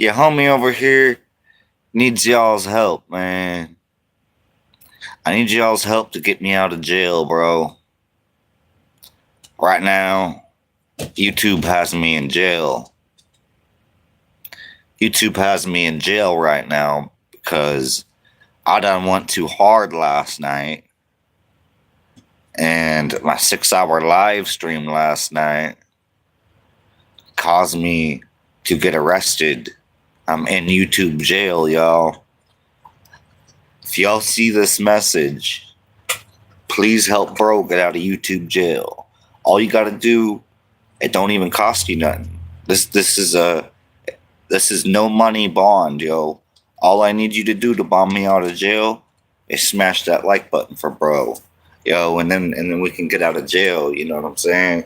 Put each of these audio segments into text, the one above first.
Your homie over here needs y'all's help, man. I need y'all's help to get me out of jail, bro. Right now, YouTube has me in jail. YouTube has me in jail right now because I done went too hard last night. And my 6-hour live stream last night caused me to get arrested. I'm in YouTube jail, y'all. If y'all see this message, please help bro get out of YouTube jail. All you gotta do, it don't even cost you nothing. This is no money bond, yo. All I need you to do to bomb me out of jail is smash that like button for bro. Yo, and then we can get out of jail, you know what I'm saying?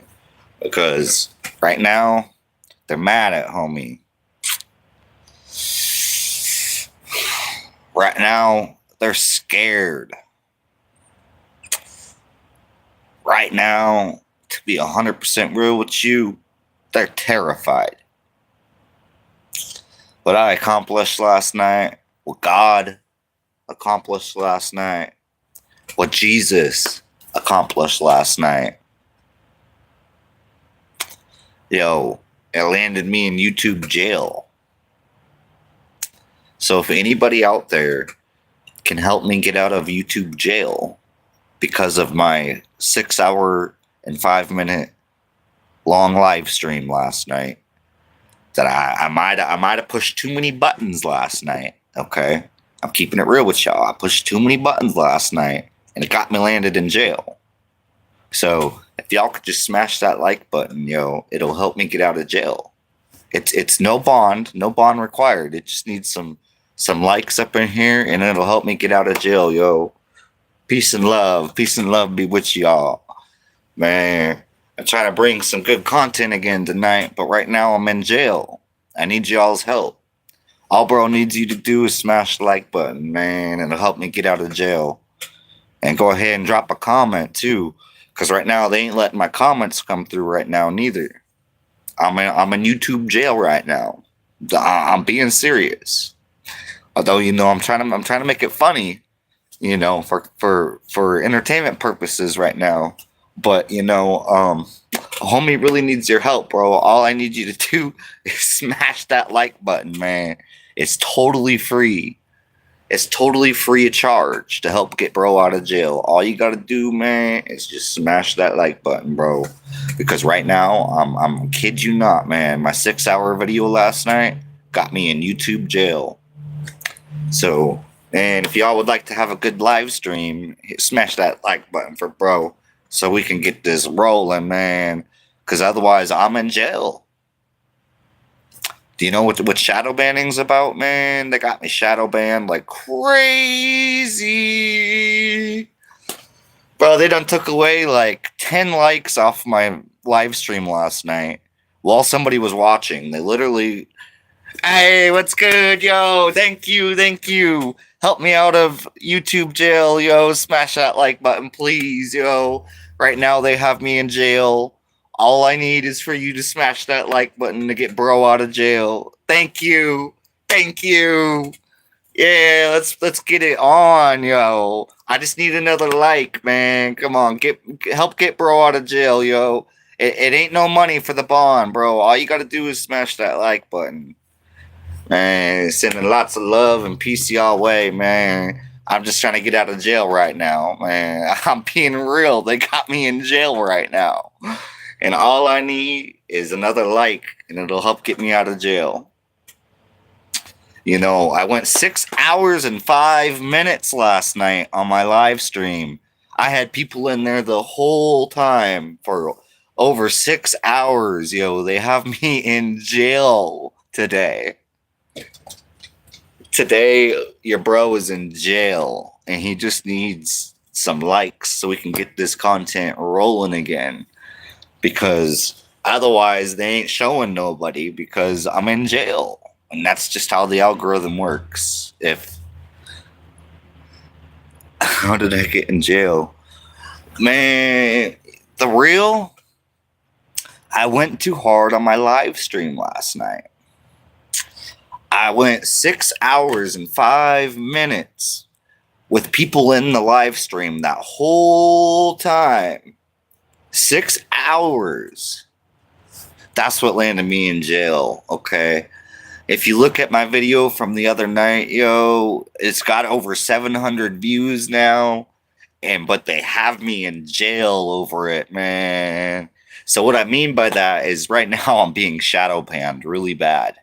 Because right now, they're mad at homie. Right now, they're scared. Right now, to be 100% real with you, they're terrified. What I accomplished last night, what God accomplished last night, what Jesus accomplished last night. Yo, it landed me in YouTube jail. So if anybody out there can help me get out of YouTube jail because of my 6-hour and 5-minute long live stream last night, that I might have pushed too many buttons last night. Okay, I'm keeping it real with y'all. I pushed too many buttons last night, and it got me landed in jail. So if y'all could just smash that like button, yo, it'll help me get out of jail. It's no bond required. It just needs some likes up in here, and it'll help me get out of jail, yo. Peace and love be with y'all, man. I'm trying to bring some good content again tonight, but right now I'm in jail. I need y'all's help. All bro needs you to do is smash the like button, man, and it'll help me get out of jail. And go ahead and drop a comment too, because right now they ain't letting my comments come through right now neither. I'm in YouTube jail right now. I'm being serious. Although I'm trying to make it funny, for entertainment purposes right now. But homie really needs your help, bro. All I need you to do is smash that like button, man. It's totally free. It's totally free of charge to help get bro out of jail. All you gotta do, man, is just smash that like button, bro. Because right now, I'm kid you not, man. My 6-hour video last night got me in YouTube jail. So, and if y'all would like to have a good live stream, smash that like button for bro, so we can get this rolling, man. Because otherwise, I'm in jail. Do you know what shadow banning's about, man? They got me shadow banned like crazy. Bro, they done took away like 10 likes off my live stream last night while somebody was watching. They literally, hey, what's good, yo? Thank you. Help me out of YouTube jail, yo. Smash that like button, please, yo. Right now they have me in jail. All I need is for you to smash that like button to get bro out of jail. Thank you. Yeah, let's get it on, yo. I just need another like, man. Come on, help get bro out of jail, yo. It ain't no money for the bond, bro. All you gotta do is smash that like button. Man, sending lots of love and peace y'all way, man. I'm just trying to get out of jail right now, man. I'm being real. They got me in jail right now. And all I need is another like, and it'll help get me out of jail. I went 6 hours and 5 minutes last night on my live stream. I had people in there the whole time for over 6 hours, yo. They have me in jail today. Today, your bro is in jail, and he just needs some likes so we can get this content rolling again. Because otherwise, they ain't showing nobody because I'm in jail. And that's just how the algorithm works. How did I get in jail? Man, I went too hard on my live stream last night. I went 6 hours and 5 minutes with people in the live stream that whole time. 6 hours. That's what landed me in jail, okay? If you look at my video from the other night, yo, it's got over 700 views now. But they have me in jail over it, man. So what I mean by that is right now I'm being shadow banned really bad.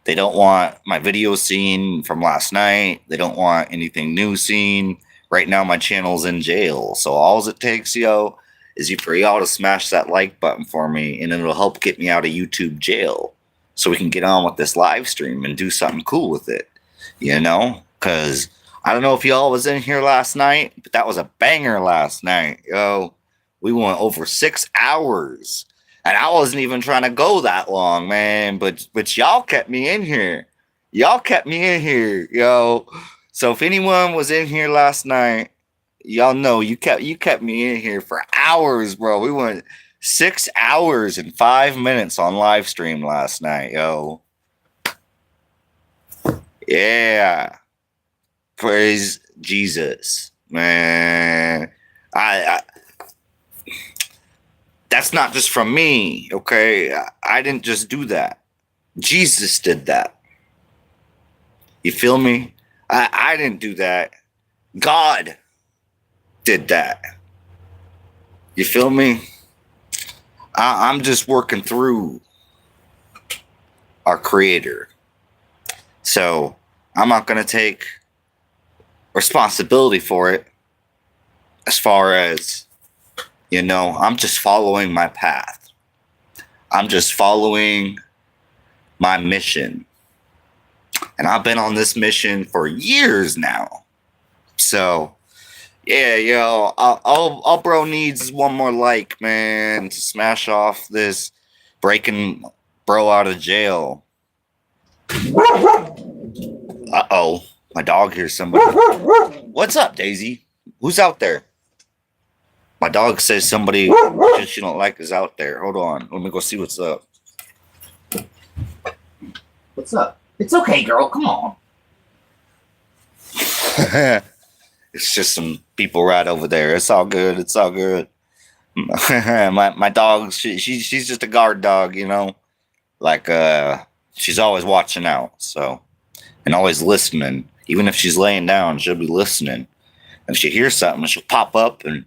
They don't want my video seen from last night. They don't want anything new seen. Right now my channel's in jail. So all it takes, yo, is for y'all to smash that like button for me, and it'll help get me out of YouTube jail so we can get on with this live stream and do something cool with it, you know? Because I don't know if y'all was in here last night, but that was a banger last night, yo. We went over 6 hours, and I wasn't even trying to go that long, man. But y'all kept me in here. Y'all kept me in here, yo. So if anyone was in here last night, y'all know you kept me in here for hours, bro. We went 6 hours and 5 minutes on live stream last night, yo. Yeah. Praise Jesus, man. I that's not just from me, okay? I didn't just do that. Jesus did that. You feel me? I didn't do that. God did that. You feel me? I'm just working through our Creator. So I'm not going to take responsibility for it as far as, you know, I'm just following my path. I'm just following my mission. And I've been on this mission for years now. So, yeah, yo, all bro needs is one more like, man, to smash off this breaking bro out of jail. Uh-oh, my dog hears somebody. What's up, Daisy? Who's out there? My dog says somebody she don't like is out there. Hold on, let me go see what's up. What's up? It's okay, girl. Come on. It's just some people right over there. It's all good. It's all good. my dog, she's just a guard dog, you know. Like she's always watching out, so, and always listening. Even if she's laying down, she'll be listening. If she hears something, she'll pop up and,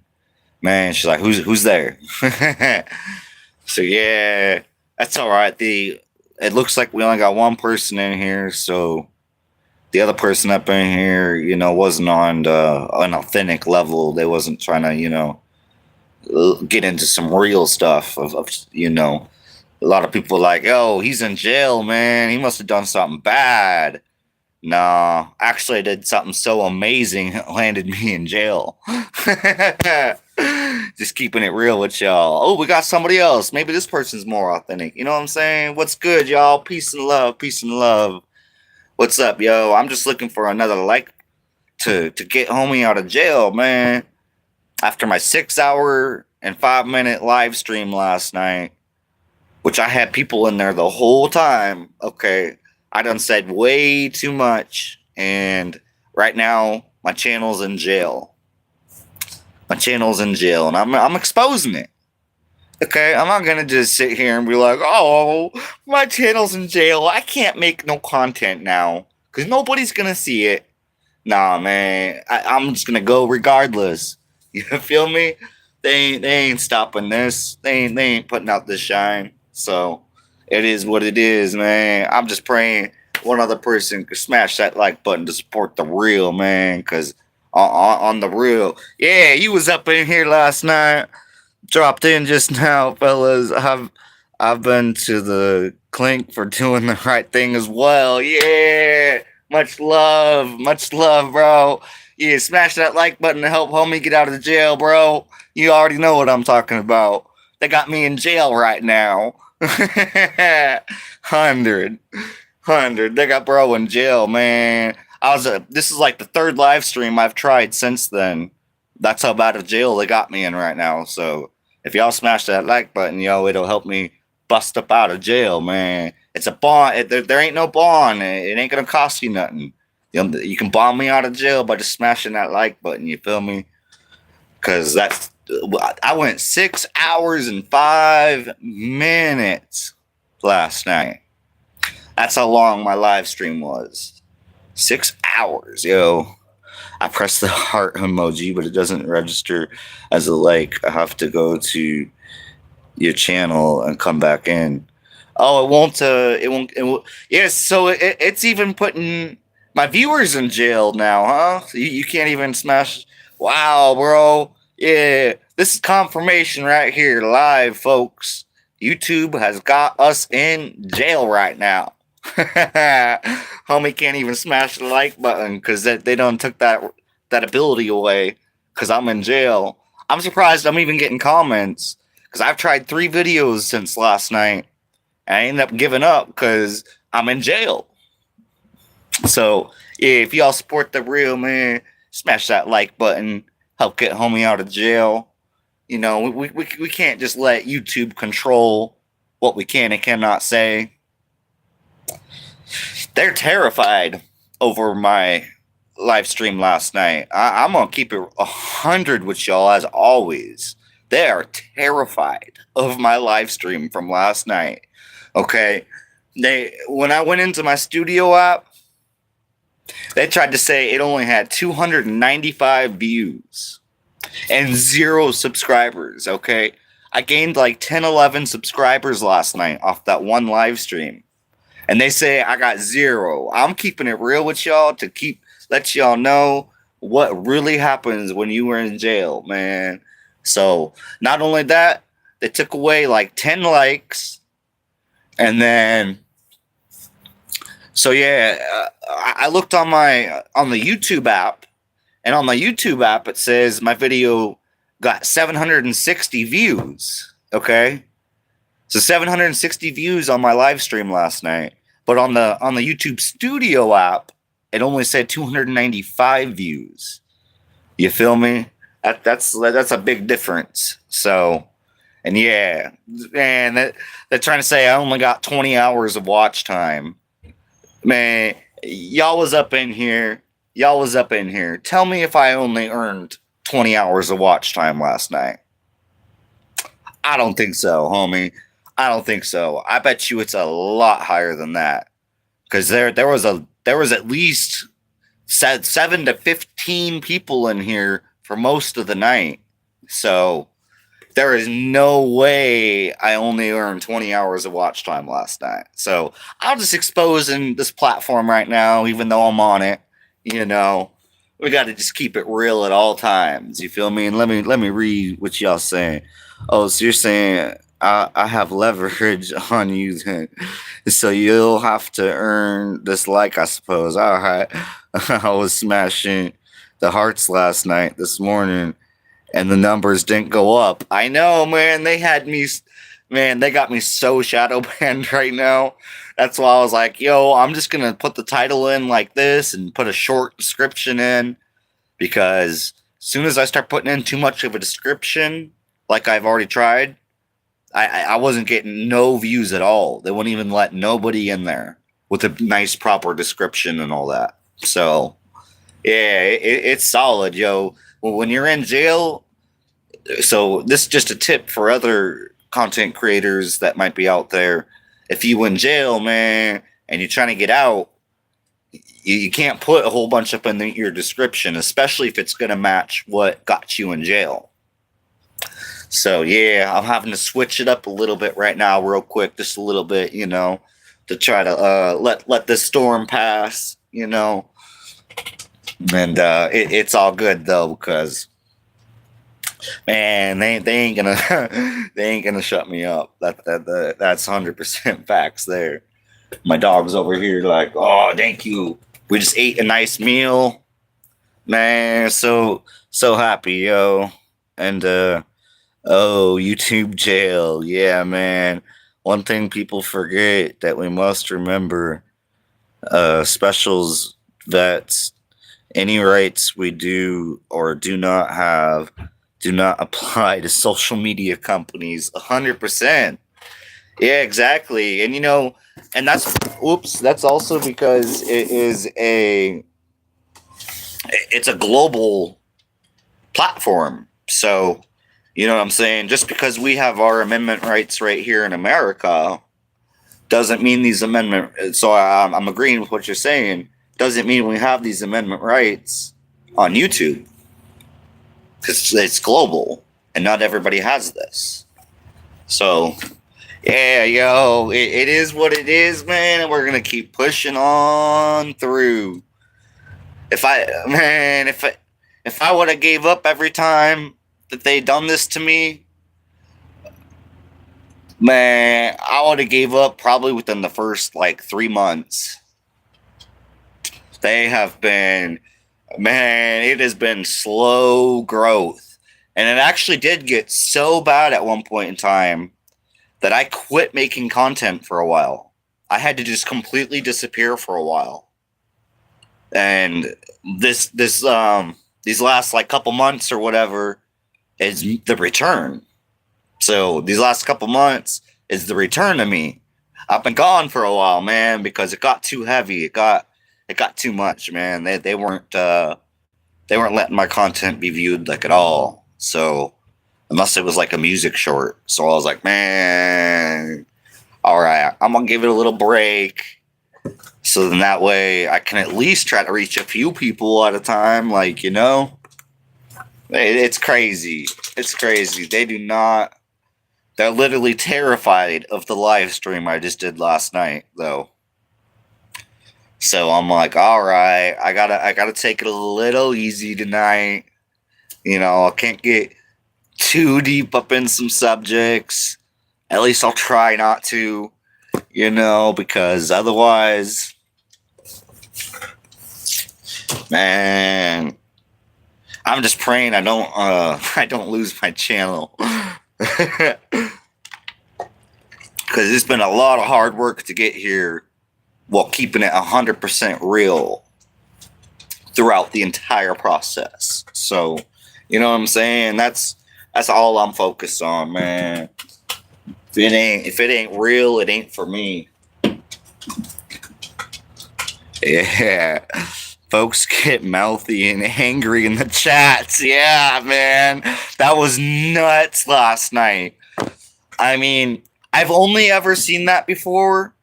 man, she's like, "Who's there?" So yeah, that's all right. It looks like we only got one person in here, so the other person up in here, you know, wasn't on an authentic level. They wasn't trying to, you know, get into some real stuff of you know, a lot of people are like, "Oh, he's in jail, man. He must have done something bad." No, actually, I did something so amazing it landed me in jail. Just keeping it real with y'all. Oh, we got somebody else. Maybe this person's more authentic. You know what I'm saying? What's good, y'all? Peace and love. Peace and love. What's up, yo? I'm just looking for another like to get homie out of jail, man. After my 6 hour and 5 minute live stream last night, which I had people in there the whole time. Okay. I done said way too much, and right now my channel's in jail. My channel's in jail, and I'm exposing it. Okay, I'm not gonna just sit here and be like, "Oh, my channel's in jail. I can't make no content now because nobody's gonna see it." Nah, man, I'm just gonna go regardless. You feel me? They ain't stopping this. They ain't putting out this shine. So it is what it is, man. I'm just praying one other person could smash that like button to support the real, man. Because on the real, yeah, you was up in here last night. Dropped in just now, fellas. I've been to the clink for doing the right thing as well. Yeah, much love, bro. Yeah, smash that like button to help homie get out of the jail, bro. You already know what I'm talking about. They got me in jail right now. 100. They got bro in jail, man. This is like the third live stream I've tried since then. That's how bad of jail they got me in right now. So if y'all smash that like button, yo, it'll help me bust up out of jail, man. It's a bond. There ain't no bond. It ain't gonna cost you nothing. You can bond me out of jail by just smashing that like button. You feel me? Because I went 6 hours and 5 minutes last night. That's how long my live stream was. 6 hours, yo. I pressed the heart emoji, but it doesn't register as a like. I have to go to your channel and come back in. Oh, it won't. It won't. It will. Yes. So it's even putting my viewers in jail now, huh? So you can't even smash. Wow, bro. Yeah, this is confirmation right here, live, folks. YouTube has got us in jail right now. Homie can't even smash the like button because they done took that ability away because I'm in jail. I'm surprised I'm even getting comments because I've tried 3 videos since last night. I ended up giving up because I'm in jail. So yeah, if y'all support the real man, smash that like button. Help get homie out of jail. You know, we can't just let YouTube control what we can and cannot say. They're terrified over my live stream last night. I'm gonna keep it 100 with y'all as always. They are terrified of my live stream from last night. Okay, when I went into my studio app, they tried to say it only had 295 views and 0 subscribers. Okay, I gained like 10, 11 subscribers last night off that one live stream. And they say I got 0. I'm keeping it real with y'all to let y'all know what really happens when you were in jail, man. So not only that, they took away like 10 likes, and then so yeah, I looked on the YouTube app, and on the YouTube app it says my video got 760 views. Okay. So 760 views on my live stream last night, but on the YouTube Studio app, it only said 295 views. You feel me? That's a big difference. So, and yeah, man, they're trying to say I only got 20 hours of watch time. Man, y'all was up in here. Tell me if I only earned 20 hours of watch time last night. I don't think so, homie. I don't think so. I bet you it's a lot higher than that. Because there was at least 7 to 15 people in here for most of the night. So there is no way I only earned 20 hours of watch time last night. So I'll just expose in this platform right now, even though I'm on it. You know, we got to just keep it real at all times. You feel me? And let me read what y'all saying. Oh, so you're saying I have leverage on you then, so you'll have to earn this like, I suppose. All right. I was smashing the hearts last night, this morning, and the numbers didn't go up. I know, man. They got me so shadow banned right now. That's why I was like, yo, I'm just going to put the title in like this and put a short description in, because as soon as I start putting in too much of a description, like I've already tried, I wasn't getting no views at all. They wouldn't even let nobody in there with a nice proper description and all that. So yeah, it's solid, yo. Well, when you're in jail, so this is just a tip for other content creators that might be out there. If you in jail, man, and you're trying to get out, you can't put a whole bunch up in your description, especially if it's going to match what got you in jail. So yeah, I'm having to switch it up a little bit right now, real quick, just a little bit, you know, to try to let this storm pass, you know. And it's all good though, because man, they ain't gonna shut me up. That's 100% facts there. My dog's over here like, oh, thank you. We just ate a nice meal, man. So happy, yo. And oh, YouTube jail. Yeah, man. One thing people forget that we must remember, specials, vets, any rights we do or do not have do not apply to social media companies. 100%. Yeah, exactly. And and that's also because it's a global platform. So, you know what I'm saying? Just because we have our amendment rights right here in America doesn't mean these amendment. So I'm agreeing with what you're saying. Doesn't mean we have these amendment rights on YouTube because it's global and not everybody has this. So yeah, yo, it is what it is, man, and we're gonna keep pushing on through. If I would have gave up every time that they done this to me, man, I would have gave up probably within the first like 3 months. They have been, man, it has been slow growth, and it actually did get so bad at one point in time that I quit making content for a while. I had to just completely disappear for a while. And these last like couple months or whatever is the return. So these last couple months is the return to me. I've been gone for a while, man, because it got too heavy. It got too much, man. They weren't letting my content be viewed like at all. So unless it was like a music short. So I was like, man, all right, I'm gonna give it a little break. So then that way I can at least try to reach a few people at a time. Like, it's crazy. It's crazy. They're literally terrified of the live stream I just did last night, though. So I'm like, all right, I gotta take it a little easy tonight. I can't get too deep up in some subjects. At least I'll try not to, because otherwise, man, I'm just praying I don't I don't lose my channel. Because it's been a lot of hard work to get here while keeping it 100% real throughout the entire process. So, you know what I'm saying? That's all I'm focused on, man. If it ain't real, it ain't for me. Yeah. Folks get mouthy and angry in the chats. Yeah, man. That was nuts last night. I mean, I've only ever seen that before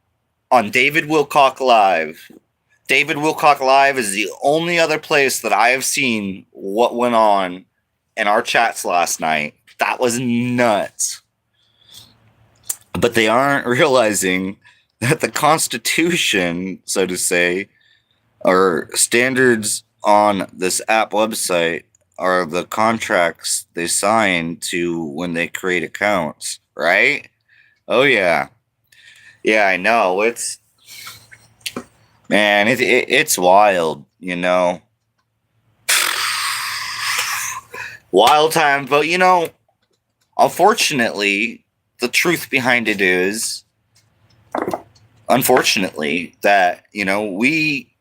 on David Wilcock Live. David Wilcock Live is the only other place that I have seen what went on in our chats last night. That was nuts. But they aren't realizing that the Constitution, so to say, or standards on this app website are the contracts they sign to when they create accounts, right? Oh, yeah. Yeah, I know. It's wild, Wild time, but unfortunately, the truth behind it is, unfortunately, that, we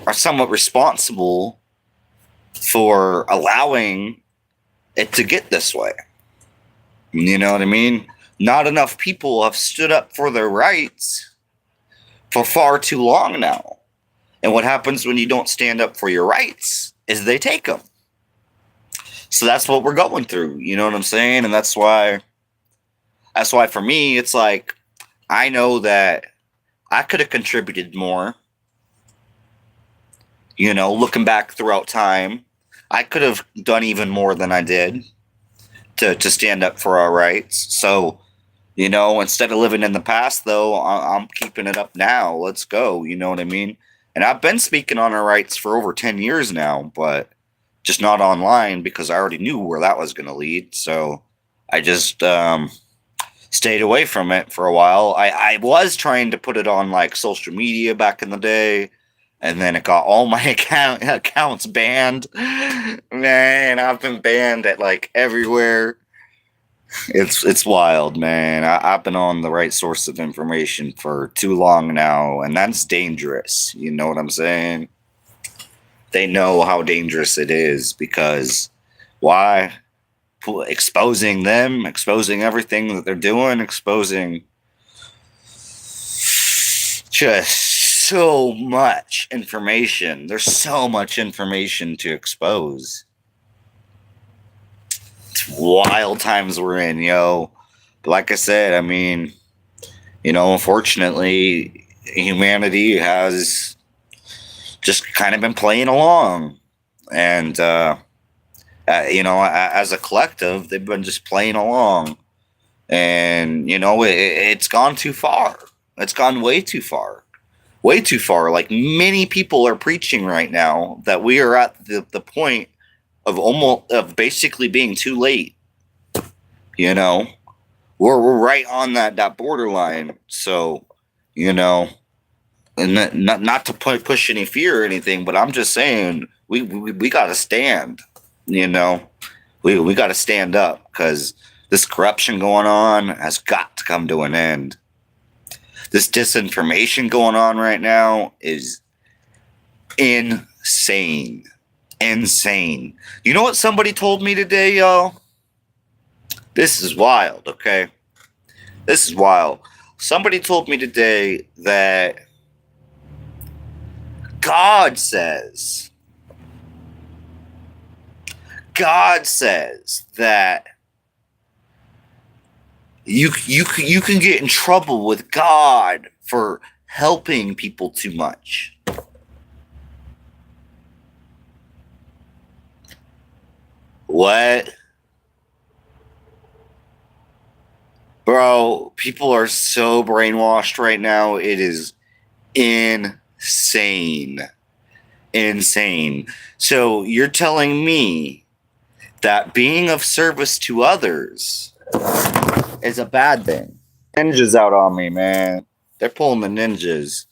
are somewhat responsible for allowing it to get this way. You know what I mean? Not enough people have stood up for their rights for far too long now. And what happens when you don't stand up for your rights is they take them. So that's what we're going through. You know what I'm saying? And that's why for me, it's like, I know that I could have contributed more. Looking back throughout time, I could have done even more than I did to stand up for our rights. So, instead of living in the past, though, I'm keeping it up now. Let's go. You know what I mean? And I've been speaking on our rights for over 10 years now, but just not online because I already knew where that was going to lead. So I just stayed away from it for a while. I was trying to put it on like social media back in the day, and then it got all my accounts banned. Man, I've been banned at like everywhere. It's wild, man. I've been on the right source of information for too long now, and that's dangerous. You know what I'm saying? They know how dangerous it is because why? exposing them, exposing everything that they're doing, exposing just so much information. There's so much information to expose. It's wild times we're in, yo. But like I said, I mean, unfortunately, humanity has just kind of been playing along. And, as a collective, they've been just playing along. And, it's gone too far. It's gone way too far. Way too far. Like, many people are preaching right now that we are at the point of basically being too late. We're right on that borderline. So, and not to push any fear or anything, but I'm just saying we got to stand. We got to stand up, because this corruption going on has got to come to an end. This disinformation going on right now is insane. Insane. You know what somebody told me today, y'all? This is wild, okay? This is wild. Somebody told me today that God says that you can get in trouble with God for helping people too much. What? Bro, people are so brainwashed right now. It is insane. Insane. So you're telling me that being of service to others is a bad thing? Ninjas out on me, man. They're pulling the ninjas.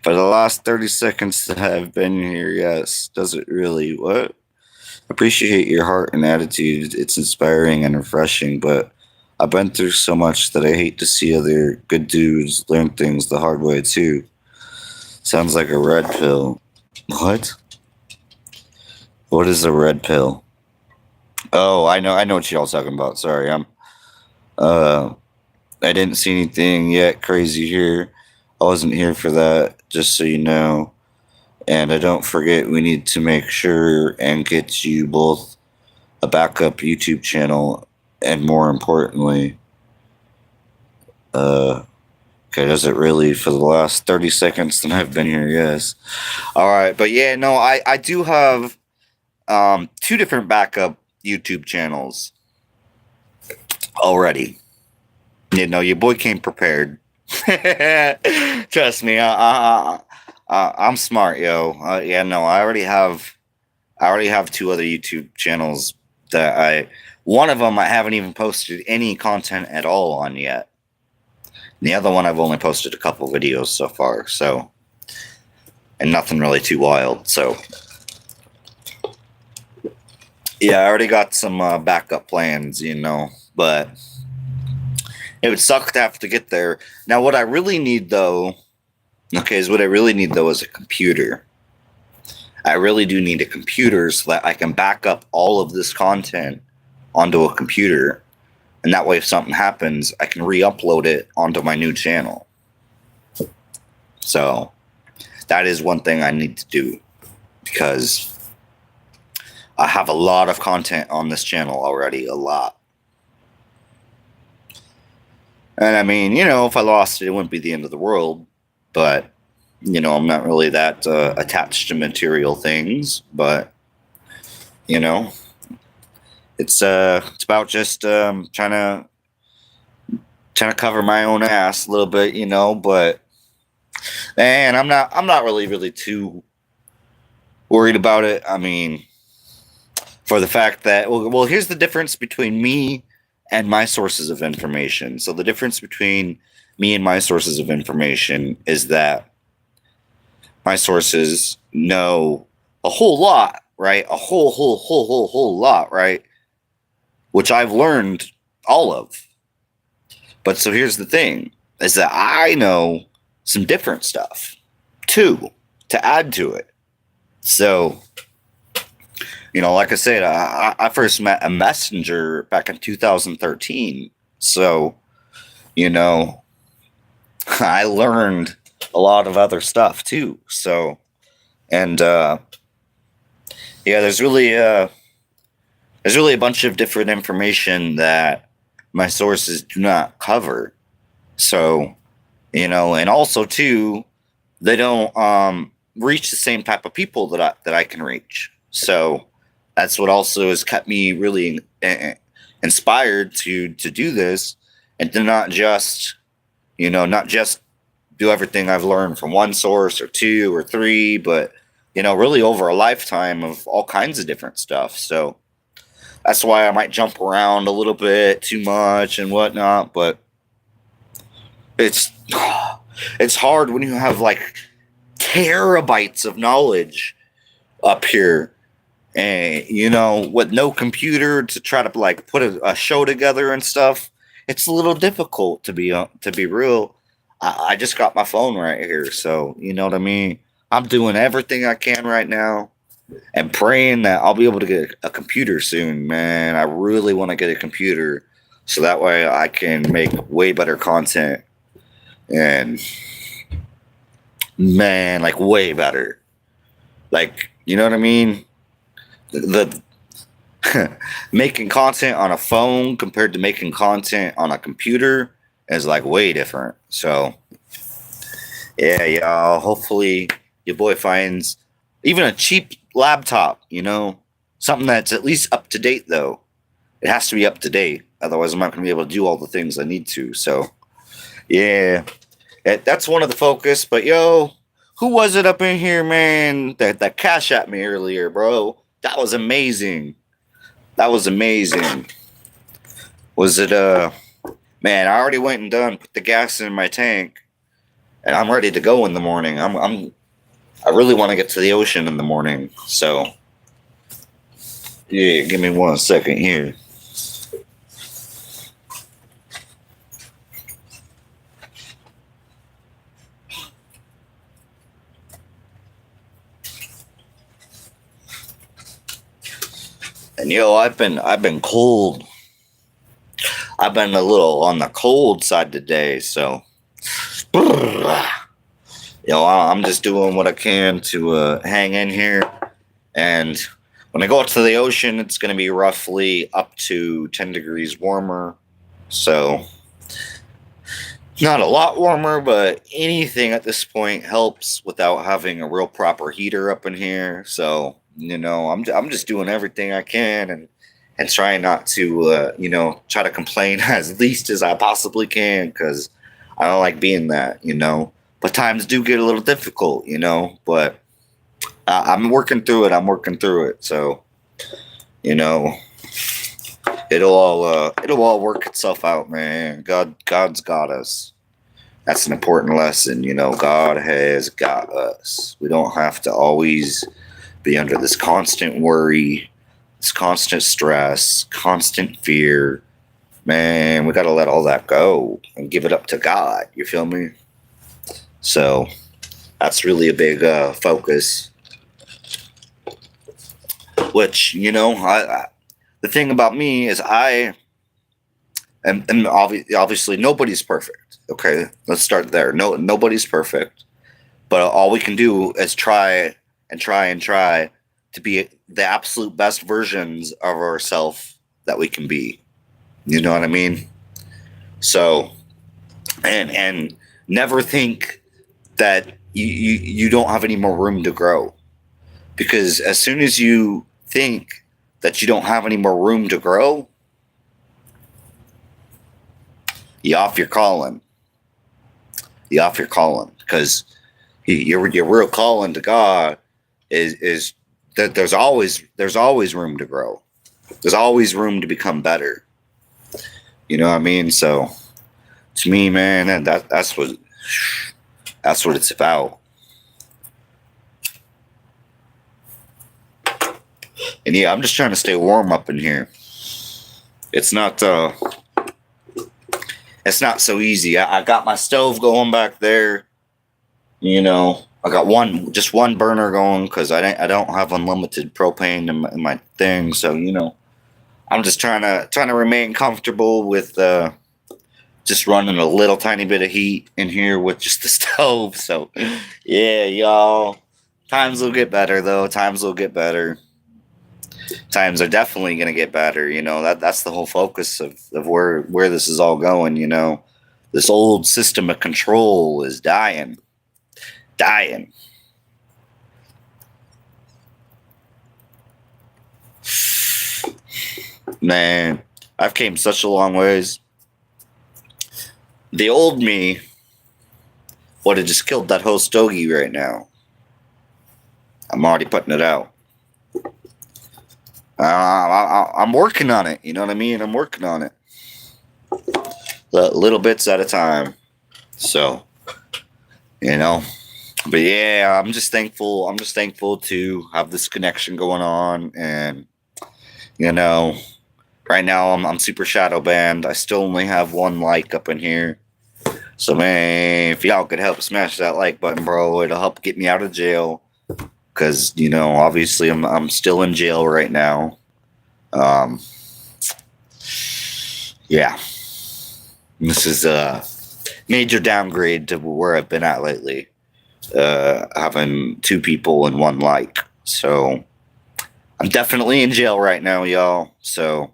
For the last 30 seconds that I've been here, yes. Does it really? What? Appreciate your heart and attitude. It's inspiring and refreshing, but I've been through so much that I hate to see other good dudes learn things the hard way too. Sounds like a red pill. What? What is a red pill? Oh, I know what y'all talking about. Sorry, I didn't see anything yet crazy here. I wasn't here for that, just so you know. And I don't forget, we need to make sure and get you both a backup YouTube channel. And more importantly, okay, does it really? For the last 30 seconds that I've been here, yes. All right, but yeah, no, I do have 2 different backup YouTube channels already. Your boy came prepared. Trust me, I'm smart, yo. I already have 2 other YouTube channels that one of them I haven't even posted any content at all on yet. The other one I've only posted a couple videos so far, and nothing really too wild. So yeah, I already got some backup plans, but it would suck to have to get there. Now, what I really need though, is a computer. I really do need a computer so that I can back up all of this content onto a computer, and that way if something happens, I can re-upload it onto my new channel. So that is one thing I need to do, because I have a lot of content on this channel already, a lot. And I mean, if I lost it, it wouldn't be the end of the world, but I'm not really that attached to material things, but it's about just trying to cover my own ass a little bit, but man, I'm not really too worried about it. I mean, for the fact that well, here's the difference between me and my sources of information. So the difference between me and my sources of information is that my sources know a whole lot, right? A whole lot, right? Which I've learned all of. But so here's the thing, is that I know some different stuff too, to add to it. So Like I said, I first met a messenger back in 2013. So, you know, I learned a lot of other stuff too. So, and yeah, there's really a bunch of different information that my sources do not cover. So, and also too, they don't reach the same type of people that I can reach. So that's what also has kept me really inspired to do this, and to not just do everything I've learned from one source or two or three, but really over a lifetime of all kinds of different stuff. So that's why I might jump around a little bit too much and whatnot, but it's it's hard when you have like terabytes of knowledge up here, and with no computer to try to like put a show together and stuff. It's a little difficult to be real. I just got my phone right here, so you know what I mean. I'm doing everything I can right now and praying that I'll be able to get a computer soon, man. I really want to get a computer so that way I can make way better content, and man, like way better. Like, you know what I mean? The making content on a phone compared to making content on a computer is like way different. So, yeah, y'all. Hopefully, your boy finds even a cheap laptop, something that's at least up to date, though. It has to be up to date. Otherwise, I'm not going to be able to do all the things I need to. So, yeah, that's one of the focus. But, yo, who was it up in here, man, that cash at me earlier, bro? That was amazing. That was amazing. Was it, man, I already went and put the gas in my tank, and I'm ready to go in the morning. I really want to get to the ocean in the morning. So, yeah, give me 1 second here. And I've been cold. I've been a little on the cold side today, so I'm just doing what I can to hang in here. And when I go out to the ocean, it's going to be roughly up to 10 degrees warmer. So not a lot warmer, but anything at this point helps without having a real proper heater up in here. So I'm just doing everything I can, and trying not to try to complain as least as I possibly can, because I don't like being that. But times do get a little difficult, but I'm working through it. I'm working through it. So it'll all work itself out, man. God's got us. That's an important lesson. God has got us. We don't have to always be under this constant worry, this constant stress, constant fear. Man, we got to let all that go and give it up to God. You feel me? So that's really a big focus. Which, the thing about me is and obviously nobody's perfect. Okay, let's start there. Nobody's perfect, but all we can do is try to be the absolute best versions of ourselves that we can be. You know what I mean? So, and never think that you don't have any more room to grow, because as soon as you think that you don't have any more room to grow, you off your calling. You off your calling, because your real calling to God is that there's always room to grow. There's always room to become better. You know what I mean? So to me, man, that's what it's about. And yeah, I'm just trying to stay warm up in here. It's not so easy. I got my stove going back there. I got just one burner going because I don't have unlimited propane in my thing. So I'm just trying to remain comfortable with just running a little tiny bit of heat in here with just the stove. So yeah, y'all. Times will get better though. Times will get better. Times are definitely gonna get better. That's the whole focus of where this is all going. This old system of control is dying. Man, I've came such a long ways. The old me would have just killed that whole stogie right now. I'm already putting it out. I'm working on it. You know what I mean? I'm working on it. Little bits at a time. So, But yeah, I'm just thankful. I'm just thankful to have this connection going on. And, right now I'm super shadow banned. I still only have one like up in here. So, man, if y'all could help smash that like button, bro, it'll help get me out of jail. Because, obviously I'm still in jail right now. Yeah. This is a major downgrade to where I've been at lately. Having 2 people and 1 like. So, I'm definitely in jail right now, y'all. So,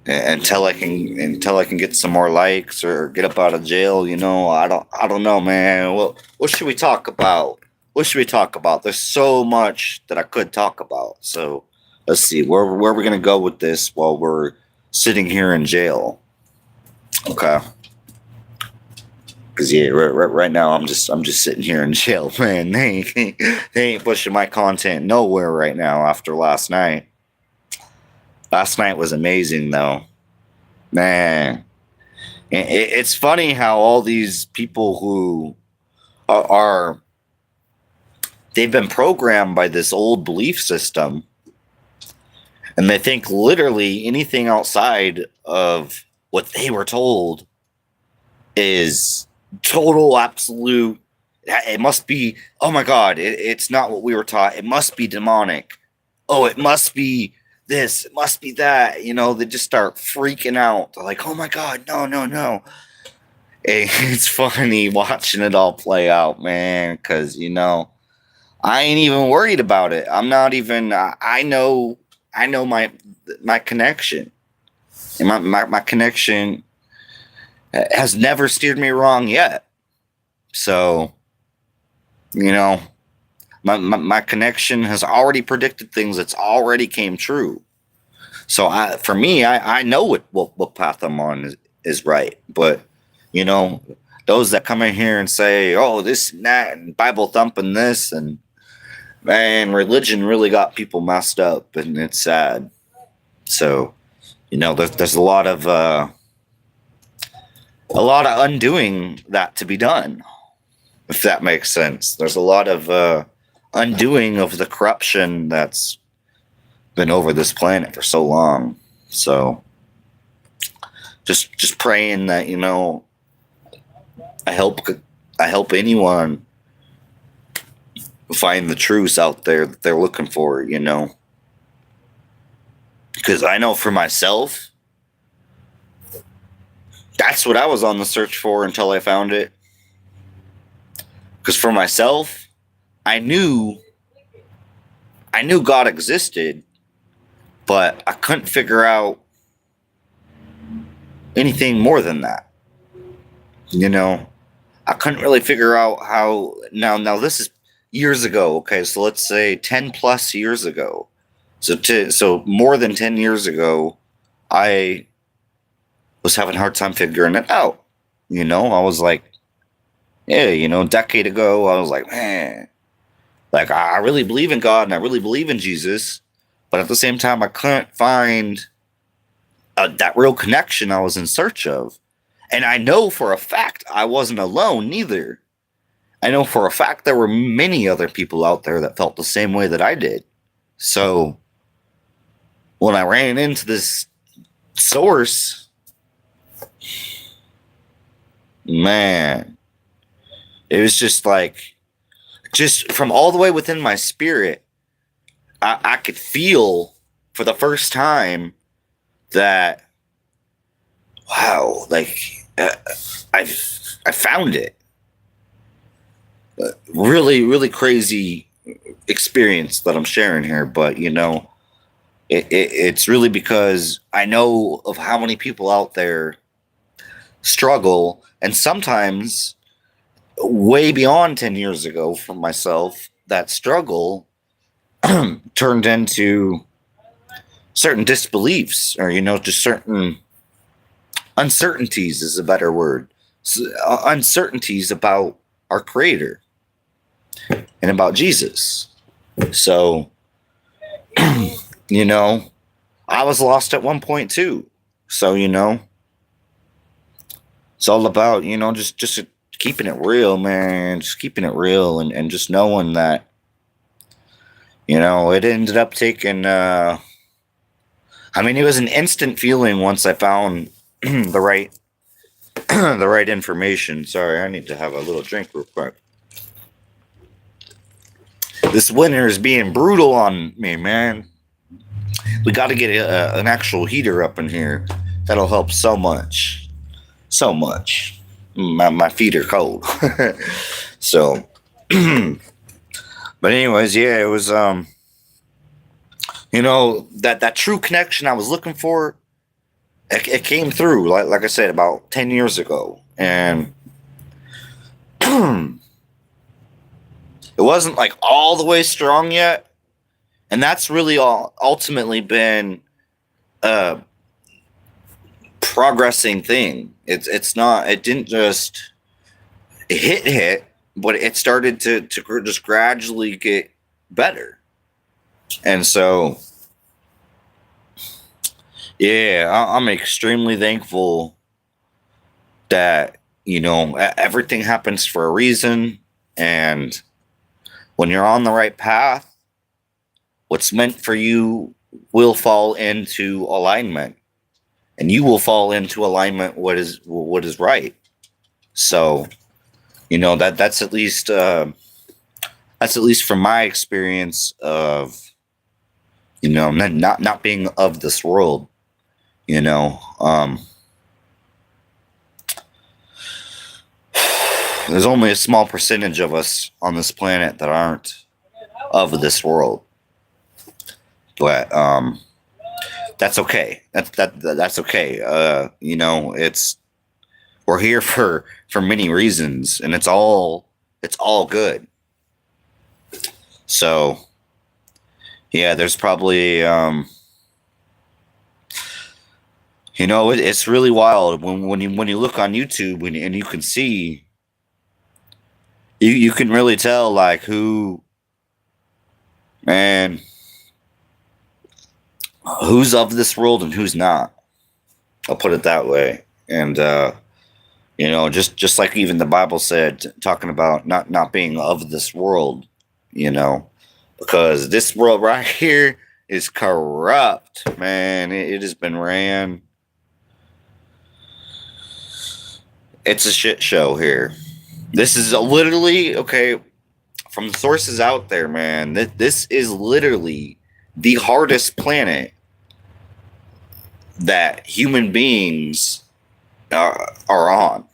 until I can get some more likes or get up out of jail, I don't know, man. What should we talk about? What should we talk about? There's so much that I could talk about. So let's see where are we gonna go with this while we're sitting here in jail. Okay. Cause yeah, right now I'm just sitting here in jail, man. They ain't pushing my content nowhere right now after last night. Last night was amazing, though. Man, it's funny how all these people who are they've been programmed by this old belief system, and they think literally anything outside of what they were told is total, absolute. It must be, oh my God, it's not what we were taught. It must be demonic. Oh, it must be this, it must be that. They just start freaking out. They're like, oh my God, no. It's funny watching it all play out, man, because, I ain't even worried about it. I'm not even, I know my connection. And my connection has never steered me wrong yet. So, my connection has already predicted things that's already came true. So for me, I know what path I'm on is right. But, those that come in here and say, oh, this and that, and Bible thumping this, and man, religion really got people messed up, and it's sad. So, there's a lot of undoing that to be done, if that makes sense. There's a lot of undoing of the corruption that's been over this planet for so long. So just praying that I help anyone find the truth out there that they're looking for, because I know for myself, that's what I was on the search for until I found it. Because for myself, I knew God existed, but I couldn't figure out anything more than that. I couldn't really figure out how. Now this is years ago. Okay, so let's say 10 plus years ago. So more than 10 years ago, I was having a hard time figuring it out. I was like, yeah, a decade ago, I was like, man, like I really believe in God and I really believe in Jesus, but at the same time, I couldn't find that real connection I was in search of. And I know for a fact I wasn't alone neither. I know for a fact there were many other people out there that felt the same way that I did. So when I ran into this source, man, it was just like, just from all the way within my spirit, I could feel for the first time that, wow, like, I I found it. Really, really crazy experience that I'm sharing here, but it's really because I know of how many people out there struggle, and sometimes way beyond 10 years ago from myself, that struggle turned into certain disbeliefs, or just certain uncertainties is a better word. Uncertainties about our creator and about Jesus. So, you know, I was lost at one point too. So, it's all about, just keeping it real, man. Just keeping it real, and just knowing that, it ended up taking, I mean, it was an instant feeling once I found the right the right information. Sorry, I need to have a little drink real quick. This winter is being brutal on me, man. We got to get an actual heater up in here. That'll help so much. So much. My feet are cold. So, but anyways, yeah, it was, that true connection I was looking for, it came through, like I said, about 10 years ago. And it wasn't like all the way strong yet. And that's really ultimately been a progressing thing. It's not, it didn't just hit, but it started to just gradually get better. And so, yeah, I'm extremely thankful that, everything happens for a reason. And when you're on the right path, what's meant for you will fall into alignment, and you will fall into alignment what is right. So, that's at least from my experience of, not being of this world. There's only a small percentage of us on this planet that aren't of this world. But that's okay. That's okay. It's, we're here for many reasons, and it's all good. So, yeah, there's probably it's really wild when you look on YouTube and you can see, you can really tell, like, who's of this world and who's not. I'll put it that way. And just like even the Bible said, talking about not being of this world, because this world right here is corrupt, man. It has been ran. It's a shit show here. This is literally, okay, from the sources out there, man, this is literally the hardest planet that human beings are on.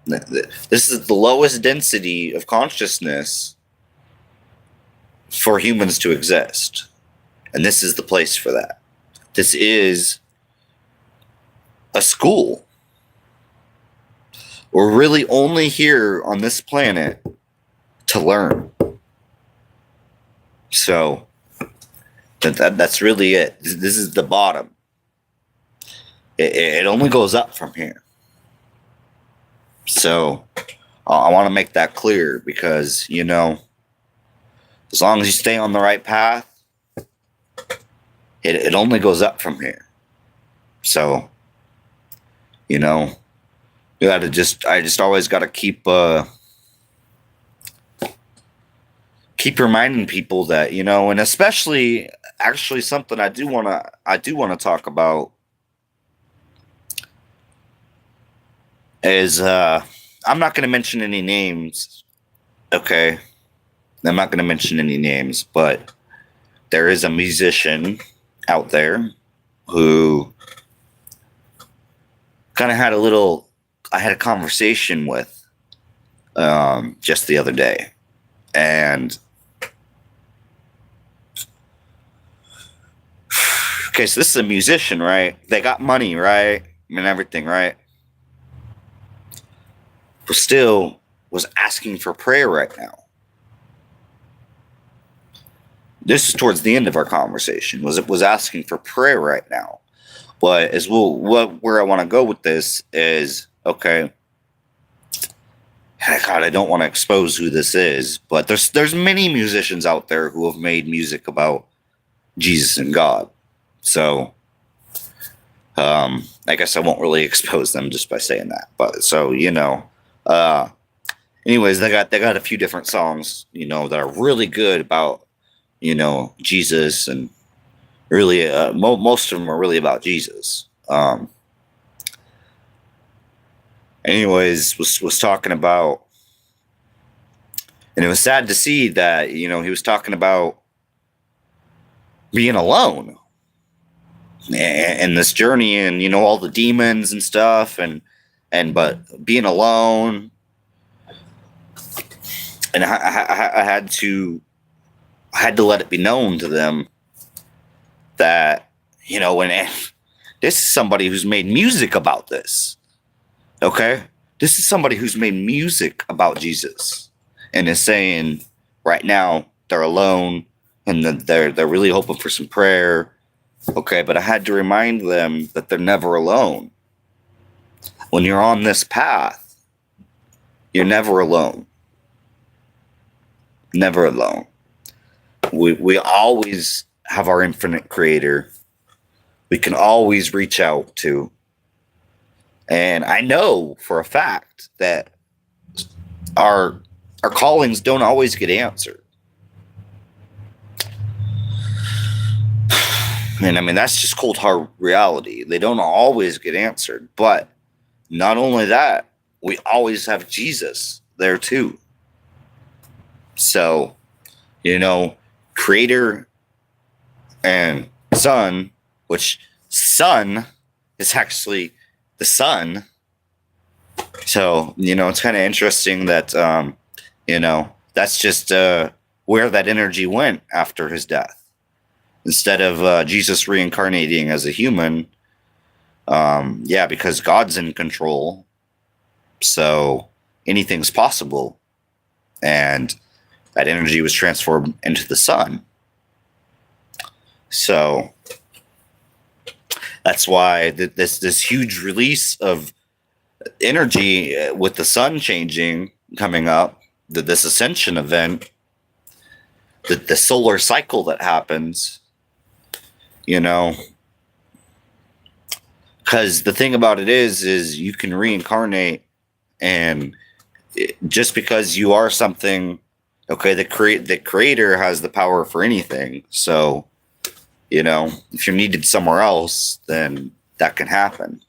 This is the lowest density of consciousness for humans to exist. And this is the place for that. This is a school. We're really only here on this planet to learn. So that's really it. This is the bottom. It only goes up from here. So I want to make that clear, because, as long as you stay on the right path, it only goes up from here. So, you gotta I just always gotta keep reminding people that, and especially, actually, something I do wanna talk about is I'm not going to mention any names. Okay. I'm not going to mention any names, but there is a musician out there who kind of had I had a conversation with just the other day. And okay, so this is a musician, right? They got money, right? And everything, right? But still was asking for prayer right now. This is towards the end of our conversation. Was asking for prayer right now. But where I want to go with this is, okay, God, I don't want to expose who this is, but there's many musicians out there who have made music about Jesus and God. So, I guess I won't really expose them just by saying that. But so anyways, they got a few different songs, that are really good about Jesus, and really most of them are really about Jesus. Anyways, was talking about, and it was sad to see that he was talking about being alone and this journey, and all the demons and stuff, but being alone, and I had to let it be known to them that when this is somebody who's made music about this. Okay, this is somebody who's made music about Jesus and is saying right now they're alone and that they're really hoping for some prayer. Okay, but I had to remind them that they're never alone. When you're on this path, you're never alone. Never alone. We always have our infinite creator. We can always reach out to. And I know for a fact that our callings don't always get answered. And I mean, that's just cold hard reality. They don't always get answered. But not only that, we always have Jesus there too. So, creator and son, which son is actually the sun. So, it's kind of interesting that, that's just where that energy went after his death. Instead of Jesus reincarnating as a human, because God's in control. So anything's possible. And that energy was transformed into the sun. So that's why this huge release of energy with the sun changing coming up, this ascension event, the solar cycle that happens, because the thing about it is you can reincarnate, and just because you are something, okay, the creator has the power for anything. So, if you're needed somewhere else, then that can happen.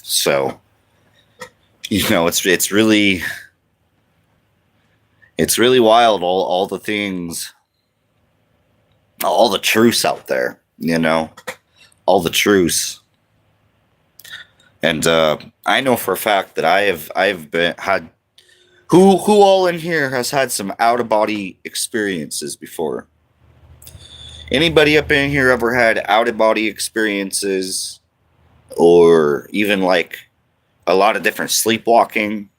So, it's really wild, all the things, all the truths out there, all the truths. And I know for a fact that I've had who all in here has had some out of body experiences before? Anybody up in here ever had out of body experiences, or even like a lot of different sleepwalking?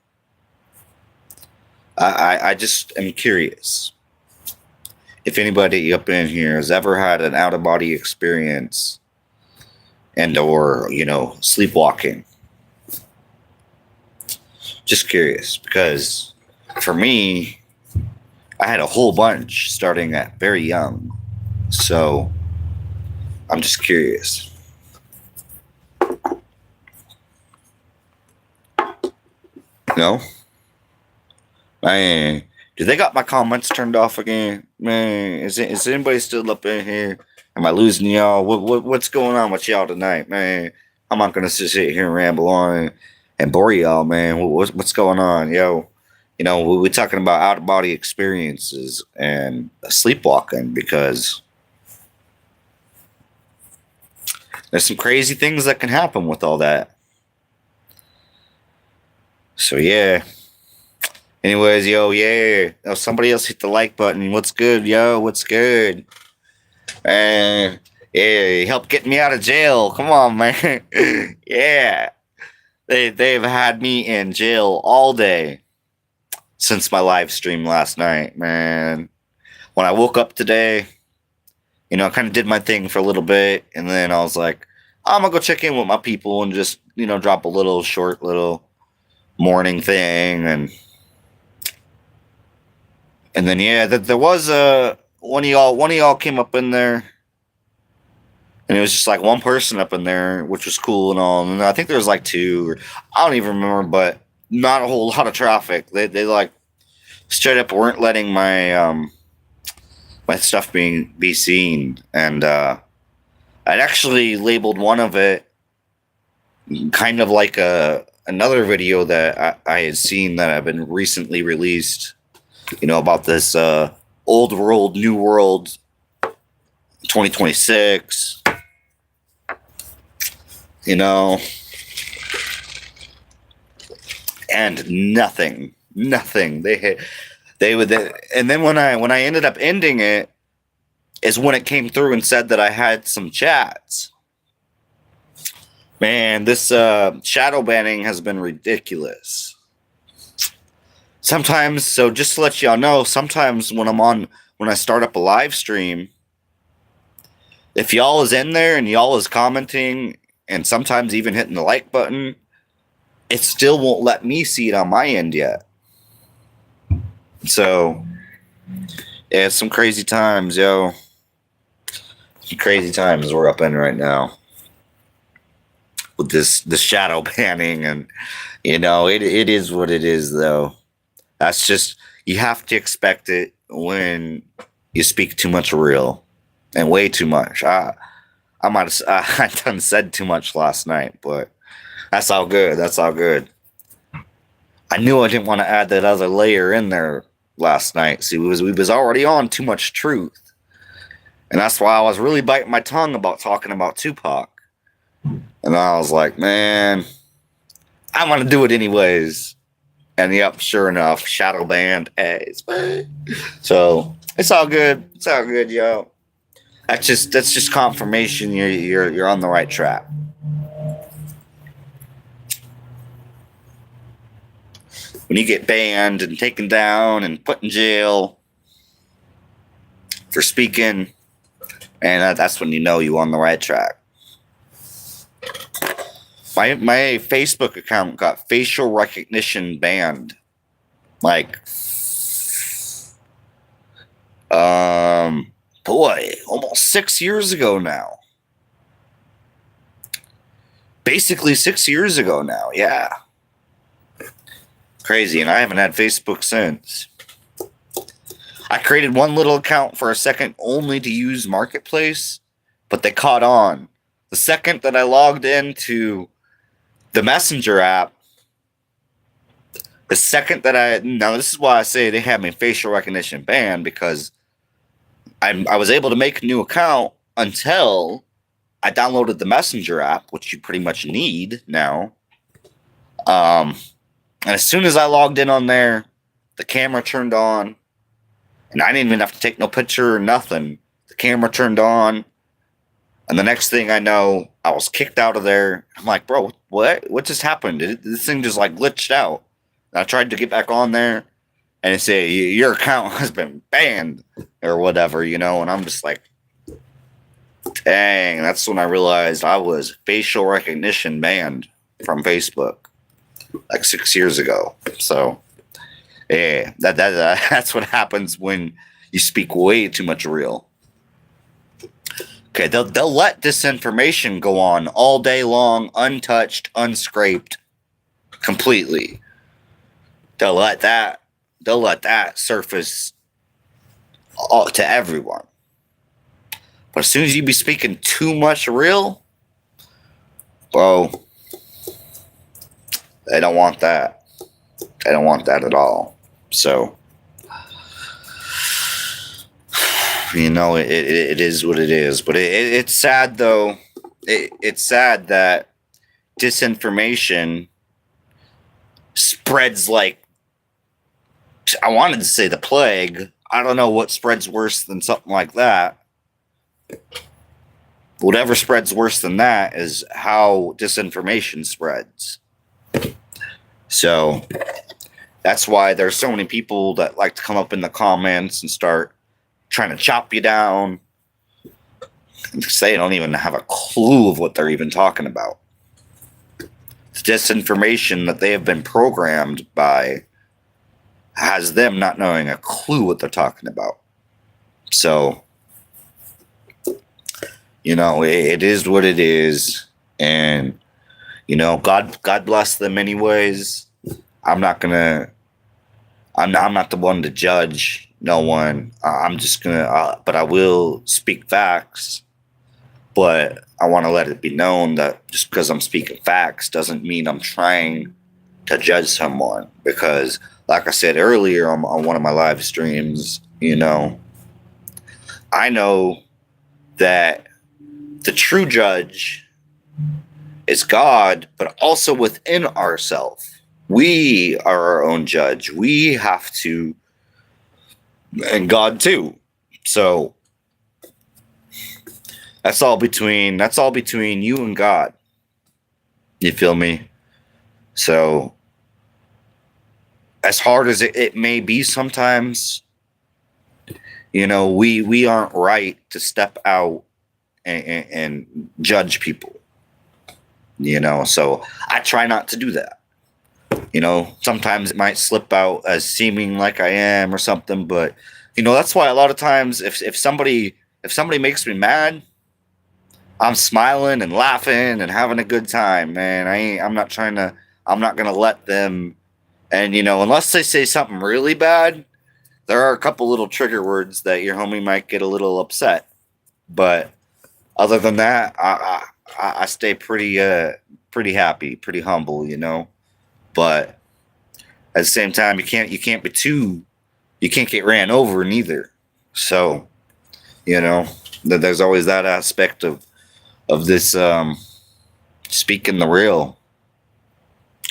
I just am curious if anybody up in here has ever had an out of body experience or sleepwalking. Just curious, because for me, I had a whole bunch starting at very young. So I'm just curious. No? Man, do they got my comments turned off again? Man, is anybody still up in here? Am I losing y'all? What's going on with y'all tonight, man? I'm not gonna just sit here and ramble on and bore y'all, man. What's going on, yo? You know, we're talking about out of body experiences and sleepwalking because there's some crazy things that can happen with all that. So yeah. Anyways, yo, yeah. Oh, somebody else hit the like button. What's good, yo? What's good? And yeah, help get me out of jail. Come on, man. Yeah. They've had me in jail all day since my live stream last night, man. When I woke up today, you know, I kind of did my thing for a little bit, and then I was like, I'm gonna go check in with my people and just, you know, drop a little short little morning thing, and then yeah, there was one of y'all came up in there, and it was just like one person up in there, which was cool and all. And I think there was like two, or I don't even remember, but not a whole lot of traffic. They like straight up weren't letting my my stuff be seen, and I'd actually labeled one of it kind of like another video that I had seen that had been recently released, you know, about this old world, new world 2026, you know, and nothing. They would, and then when I ended up ending it is when it came through and said that I had some chats. Man, this shadow banning has been ridiculous. Sometimes, so just to let y'all know, sometimes when I start up a live stream, if y'all is in there and y'all is commenting and sometimes even hitting the like button, it still won't let me see it on my end yet. So, yeah, it's some crazy times, yo. Some crazy times we're up in right now with this shadow banning, and you know, it is what it is, though. That's just, you have to expect it when you speak too much real, and way too much. I might have I done said too much last night, but that's all good. That's all good. I knew I didn't want to add that other layer in there last night. See, we was already on too much truth, and that's why I was really biting my tongue about talking about Tupac. And I was like, man, I'm gonna do it anyways. And yep, sure enough, shadow banned. So it's all good. It's all good, yo. That's just confirmation you're on the right track. When you get banned and taken down and put in jail for speaking, and that's when you know you're on the right track. My Facebook account got facial recognition banned, like, boy, almost 6 years ago now. Basically 6 years ago now, yeah. Crazy, and I haven't had Facebook since. I created one little account for a second only to use Marketplace, but they caught on. The second that I logged into the Messenger app, the second that now this is why I say they had me facial recognition banned, because I was able to make a new account until I downloaded the Messenger app, which you pretty much need now. And as soon as I logged in on there, the camera turned on, and I didn't even have to take no picture or nothing. The camera turned on, and the next thing I know, I was kicked out of there. I'm like, bro, what just happened? This thing just like glitched out. And I tried to get back on there, and it said, your account has been banned, or whatever, you know, and I'm just like, dang, that's when I realized I was facial recognition banned from Facebook, like 6 years ago. So, yeah, that's what happens when you speak way too much real. Okay, they'll let disinformation go on all day long, untouched, unscraped, completely. They'll let that surface to everyone. But as soon as you be speaking too much real, bro, They don't want that. They don't want that at all. So, it is what it is. But it's sad, though. It's sad that disinformation spreads like, I wanted to say the plague. I don't know what spreads worse than something like that. Whatever spreads worse than that is how disinformation spreads. So that's why there's so many people that like to come up in the comments and start trying to chop you down. They don't even have a clue of what they're even talking about. The disinformation that they have been programmed by has them not knowing a clue what they're talking about. So, it is what it is. And, God bless them anyways. I'm not the one to judge no one. I'm just but I will speak facts. But I want to let it be known that just because I'm speaking facts doesn't mean I'm trying to judge someone. Because, like I said earlier on one of my live streams, I know that the true judge is God, but also within ourselves. We are our own judge. We have to, and God too. So that's all between you and God. You feel me? So as hard as it may be sometimes, we aren't right to step out and judge people. So I try not to do that. Sometimes it might slip out as seeming like I am or something, but that's why a lot of times if somebody makes me mad, I'm smiling and laughing and having a good time, man. I'm not gonna let them. And unless they say something really bad, there are a couple little trigger words that your homie might get a little upset. But other than that, I stay pretty happy, pretty humble, But at the same time, you can't get ran over neither. So, there's always that aspect of this speaking the real.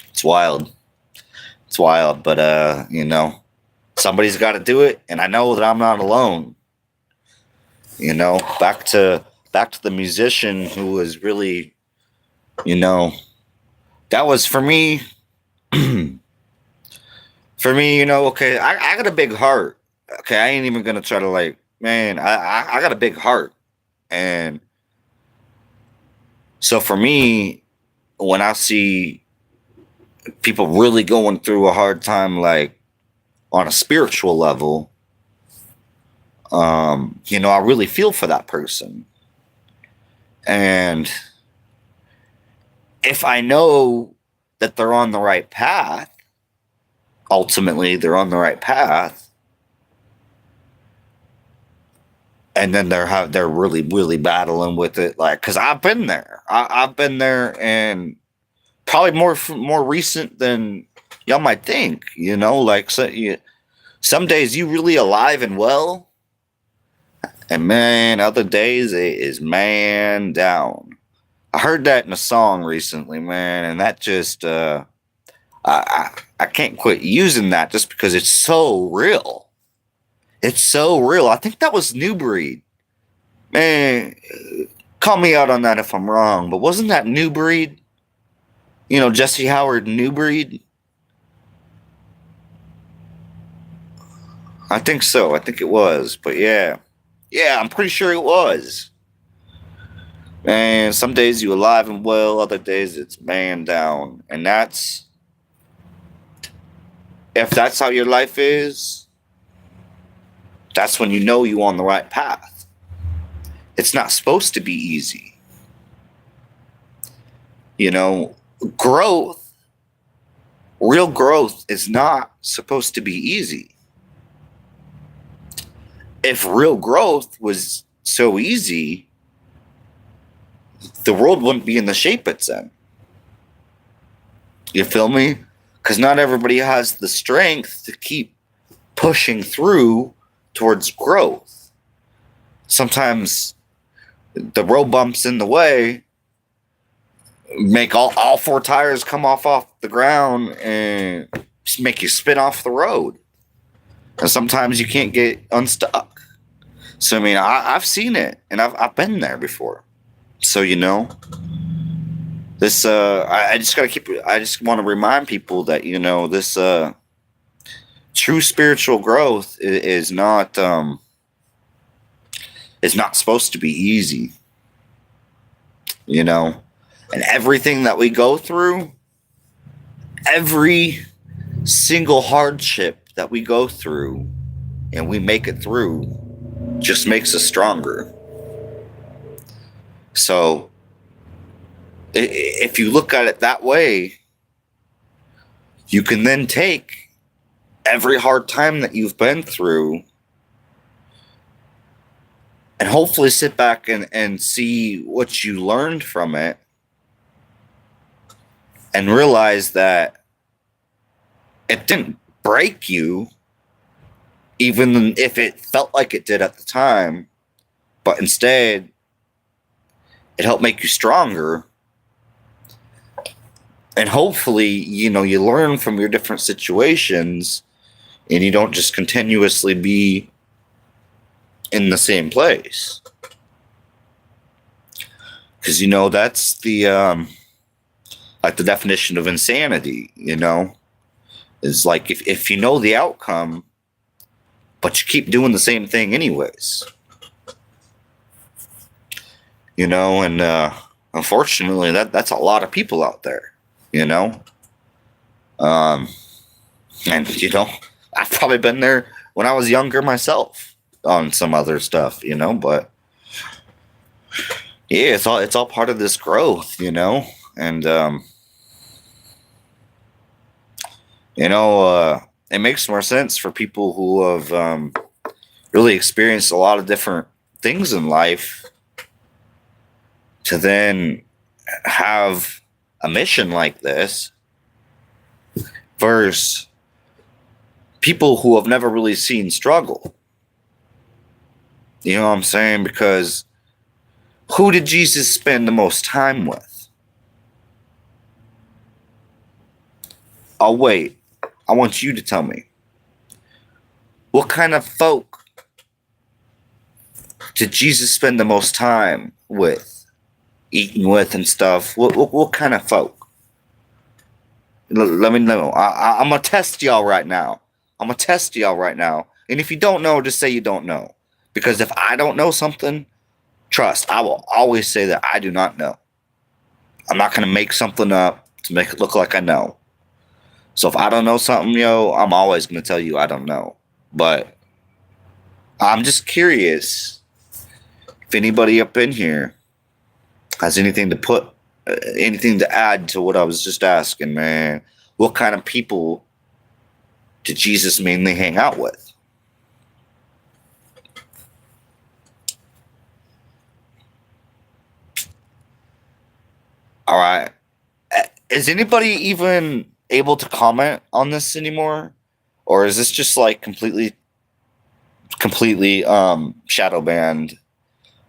It's wild. It's wild, but somebody's got to do it, and I know that I'm not alone. Back to the musician who was really, that was for me. For me, okay, I got a big heart. Okay, I ain't even gonna try to I got a big heart, and so for me, when I see people really going through a hard time, like on a spiritual level, I really feel for that person. And if I know that they're on the right path, ultimately they're on the right path, and then they're really, really battling with it, like, because I've been there. I've been there, and probably more recent than y'all might think. Some days you really alive and well, and man, other days it is man down. I heard that in a song recently, man, and that just I can't quit using that just because it's so real. It's so real. I think that was New Breed. Man, call me out on that if I'm wrong, but wasn't that New Breed? Jesse Howard, New Breed? I think so. I think it was. But yeah. Yeah, I'm pretty sure it was. Man, some days you alive and well, other days it's man down. And if that's how your life is, that's when you on the right path. It's not supposed to be easy. Growth, real growth is not supposed to be easy. If real growth was so easy, the world wouldn't be in the shape it's in. You feel me? Because not everybody has the strength to keep pushing through towards growth. Sometimes the road bumps in the way make all four tires come off the ground and just make you spin off the road. And sometimes you can't get unstuck. So I mean, I've seen it, and I've been there before. So this I just want to remind people that this true spiritual growth is not supposed to be easy. And everything that we go through, every single hardship that we go through and we make it through just makes us stronger. So if you look at it that way, you can then take every hard time that you've been through and hopefully sit back and see what you learned from it and realize that it didn't break you, even if it felt like it did at the time, but instead it helped make you stronger. And hopefully, you learn from your different situations and you don't just continuously be in the same place. Because, that's the the definition of insanity, is like if you know the outcome, but you keep doing the same thing anyways. And unfortunately that's a lot of people out there, and I've probably been there when I was younger myself on some other stuff, but yeah, it's all part of this growth, and it makes more sense for people who have really experienced a lot of different things in life to then have a mission like this versus people who have never really seen struggle. You know what I'm saying? Because who did Jesus spend the most time with? Oh, wait. I want you to tell me. What kind of folk did Jesus spend the most time with, eating with and stuff? What kind of folk? Let me know. I'm going to test y'all right now. And if you don't know, just say you don't know. Because if I don't know something, trust, I will always say that I do not know. I'm not going to make something up to make it look like I know. So if I don't know something, I'm always going to tell you I don't know. But I'm just curious if anybody up in here has anything to add to what I was just asking, man. What kind of people did Jesus mainly hang out with? All right. Is anybody even able to comment on this anymore? Or is this just like completely shadow banned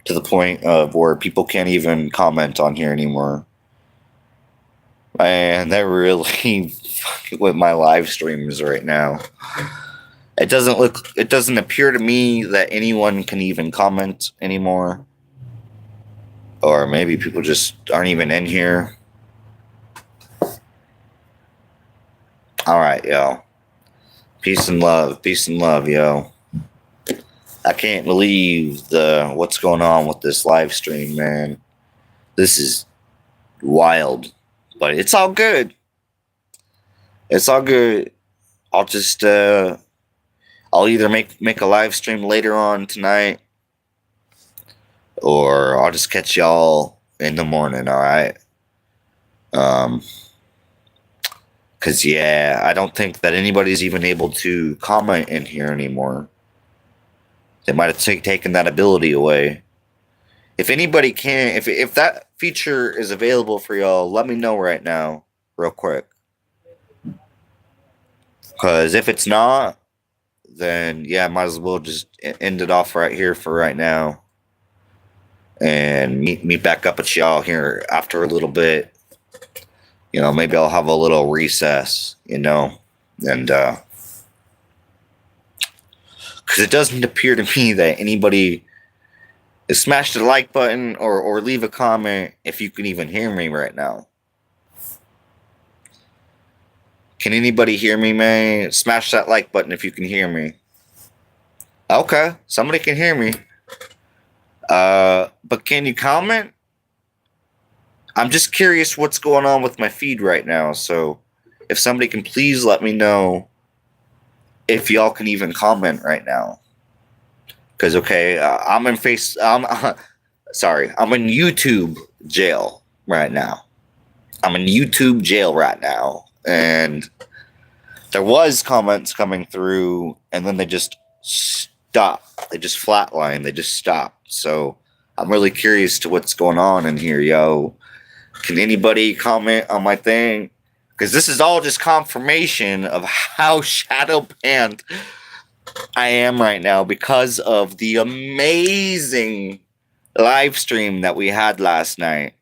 to the point of where people can't even comment on here anymore? Man, they're really fucking with my live streams right now. It doesn't appear to me that anyone can even comment anymore. Or maybe people just aren't even in here. All right, yo. Peace and love, yo. I can't believe what's going on with this live stream, man. This is wild, but it's all good. It's all good. I'll just I'll either make a live stream later on tonight, or I'll just catch y'all in the morning. All right. Because, yeah, I don't think that anybody's even able to comment in here anymore. They might have taken that ability away. If anybody can, if that feature is available for y'all, let me know right now, real quick. Because if it's not, then yeah, might as well just end it off right here for right now, and meet back up with y'all here after a little bit. You know, maybe I'll have a little recess. You know, and because it doesn't appear to me that anybody has smashed the like button or leave a comment if you can even hear me right now. Can anybody hear me, man? Smash that like button if you can hear me. Okay, somebody can hear me. But can you comment? I'm just curious what's going on with my feed right now. So if somebody can please let me know if y'all can even comment right now. Because, okay, I'm in I'm in YouTube jail right now. I'm in YouTube jail right now. And there was comments coming through, and then they just stopped. They just flatlined. They just stopped. So I'm really curious to what's going on in here, yo. Can anybody comment on my thing? Because this is all just confirmation of how shadow banned I am right now because of the amazing live stream that we had last night.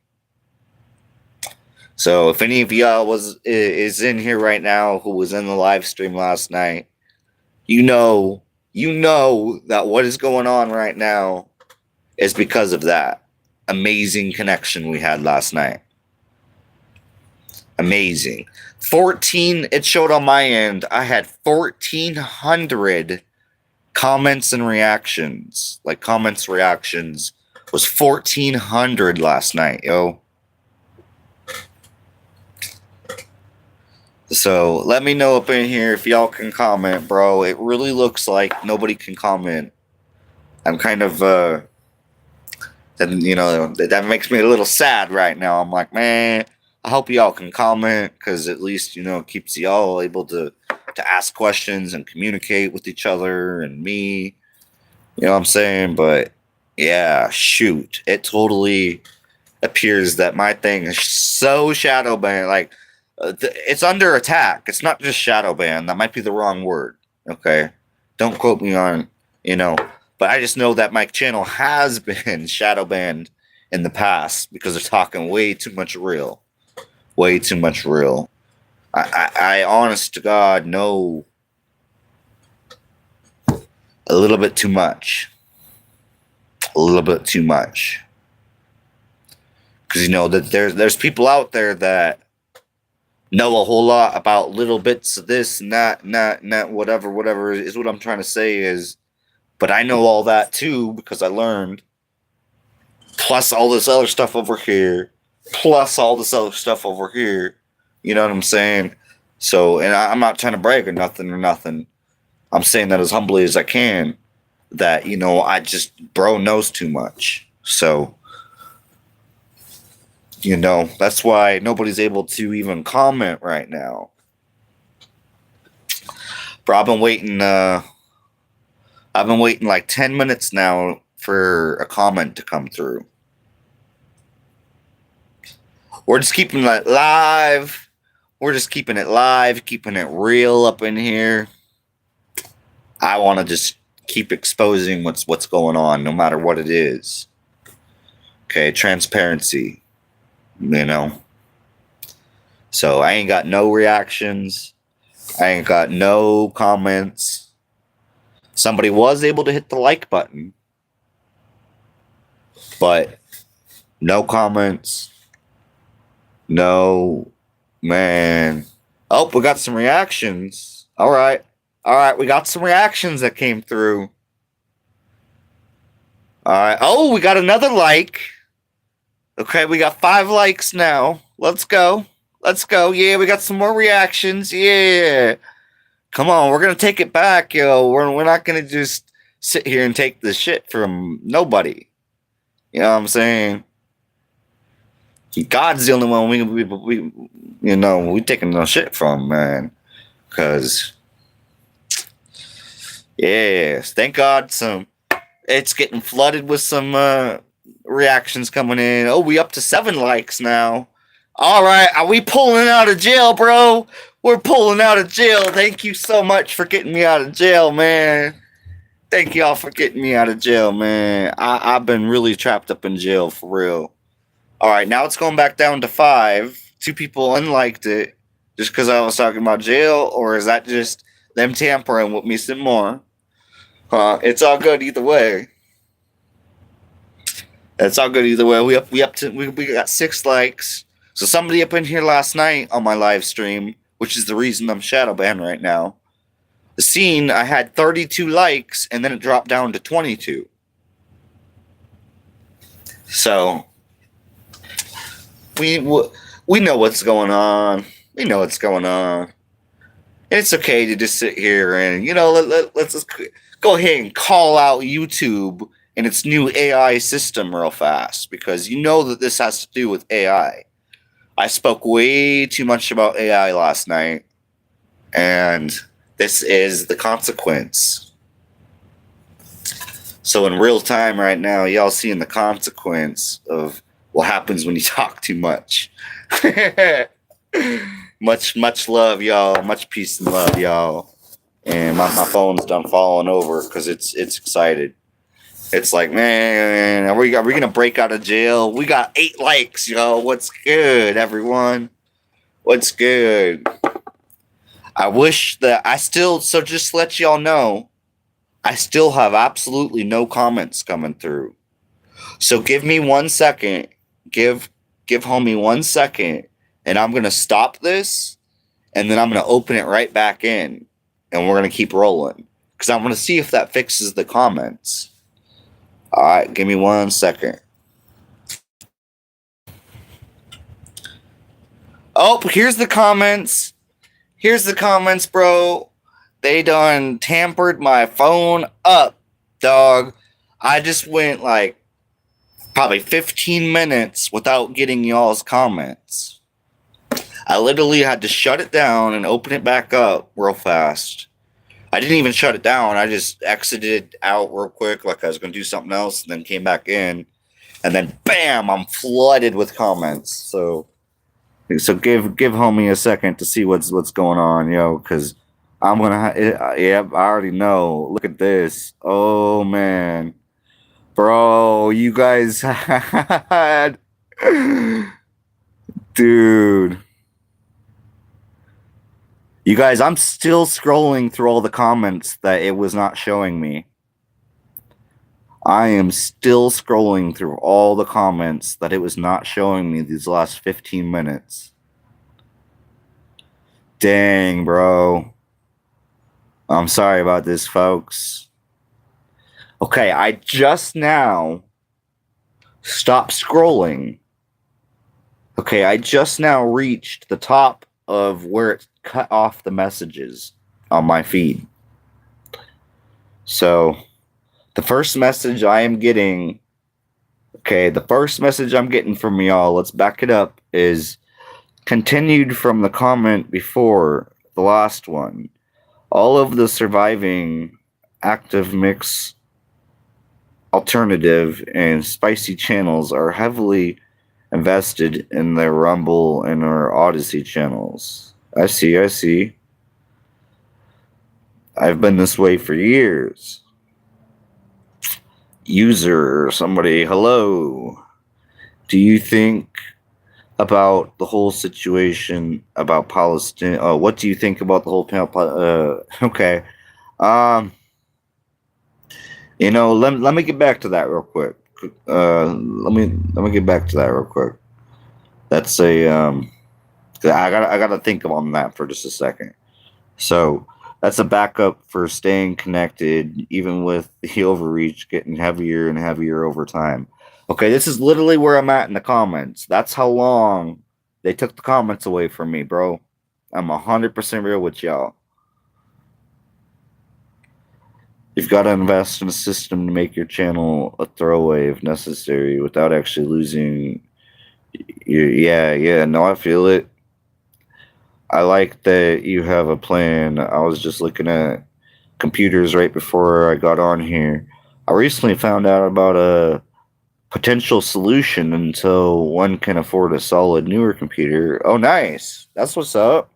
So if any of y'all is in here right now who was in the live stream last night, you know that what is going on right now is because of that amazing connection we had last night. Amazing. It showed on my end, I had 1,400 comments and reactions. Like comments, reactions was 1,400 last night, yo. So let me know up in here if y'all can comment, bro. It really looks like nobody can comment. I'm kind of, that makes me a little sad right now. I'm like, man, I hope y'all can comment because at least, it keeps y'all able to ask questions and communicate with each other and me. You know what I'm saying? But yeah, shoot. It totally appears that my thing is so shadow banned. Like, it's under attack. It's not just shadow banned. That might be the wrong word. Okay? Don't quote me on, But I just know that my channel has been shadow banned in the past because they're talking way too much real. Way too much real. I honest to God, know a little bit too much. A little bit too much. Because, that there's people out there that know a whole lot about little bits of this and that, whatever is what I'm trying to say is, but I know all that too because I learned, plus all this other stuff over here, plus all this other stuff over here, you know what I'm saying? So, and I'm not trying to brag or nothing. I'm saying that as humbly as I can, that, I just, bro knows too much. So, that's why nobody's able to even comment right now. Bro, I've been waiting like 10 minutes now for a comment to come through. We're just keeping it live. We're just keeping it live, keeping it real up in here. I want to just keep exposing what's going on, no matter what it is. Okay, transparency. So I ain't got no reactions. I ain't got no comments. Somebody was able to hit the like button, but no comments. No, man. Oh, we got some reactions. All right, we got some reactions that came through. All right. Oh, we got another like. Okay, we got 5 likes now. Let's go. Yeah, we got some more reactions. Yeah. Come on, we're going to take it back, yo. We're not going to just sit here and take the shit from nobody. You know what I'm saying? God's the only one we taking no shit from, man. Because, yeah, thank God it's getting flooded with some reactions coming in. Oh, we up to 7 likes now. All right, are we pulling out of jail, bro? We're pulling out of jail. Thank you so much for getting me out of jail, man. Thank y'all for getting me out of jail, man. I've been really trapped up in jail for real. All right, now it's going back down to 5. 2 people unliked it just because I was talking about jail, or is that just them tampering with me some more? It's all good either way. It's all good either way. We got 6 likes. So somebody up in here last night on my live stream, which is the reason I'm shadow banned right now. The scene I had 32 likes and then it dropped down to 22. So we know what's going on. We know what's going on. And it's okay to just sit here and let's just go ahead and call out YouTube and its new AI system real fast, because you know that this has to do with AI. I spoke way too much about AI last night, and this is the consequence. So in real time right now, y'all seeing the consequence of what happens when you talk too much. much love, y'all. Much peace and love, y'all. And my phone's done falling over because it's excited. It's like, man, are we gonna break out of jail? We got 8 likes, yo. What's good, everyone? What's good? I wish that so just to let y'all know, I still have absolutely no comments coming through. So give me 1 second. Give homie 1 second, and I'm gonna stop this, and then I'm gonna open it right back in, and we're gonna keep rolling because I want to see if that fixes the comments. All right, give me 1 second. Oh, here's the comments. Here's the comments, bro. They done tampered my phone up, dog. I just went like probably 15 minutes without getting y'all's comments. I literally had to shut it down and open it back up real fast. I didn't even shut it down. I just exited out real quick like I was going to do something else, and then came back in. And then, bam, I'm flooded with comments. So give homie a second to see what's going on, yo, because I'm going to... I already know. Look at this. Oh, man. Bro, you guys had... Dude. You guys, I'm still scrolling through all the comments that it was not showing me. I am still scrolling through all the comments that it was not showing me these last 15 minutes. Dang, bro. I'm sorry about this, folks. Okay, I just now stopped scrolling. Okay, I just now reached the top of where it cut off the messages on my feed. So the first message I am getting, the first message I'm getting from y'all, let's back it up, is continued from the comment before the last one. All of the surviving active mix, alternative, and spicy channels are heavily invested in their Rumble and our Odyssey channels. I see. I've been this way for years. User, somebody, hello. Do you think about the whole situation about Palestine? What do you think about the whole okay. Let me get back to that real quick. Let me get back to that real quick. That's I gotta think on that for just a second. So that's a backup for staying connected, even with the overreach getting heavier and heavier over time. Okay, this is literally where I'm at in the comments. That's how long they took the comments away from me, bro. I'm 100% real with y'all. You've got to invest in a system to make your channel a throwaway if necessary without actually losing. No, I feel it. I like that you have a plan. I was just looking at computers right before I got on here. I recently found out about potential solution until one can afford a solid newer computer. Oh, nice. That's what's up.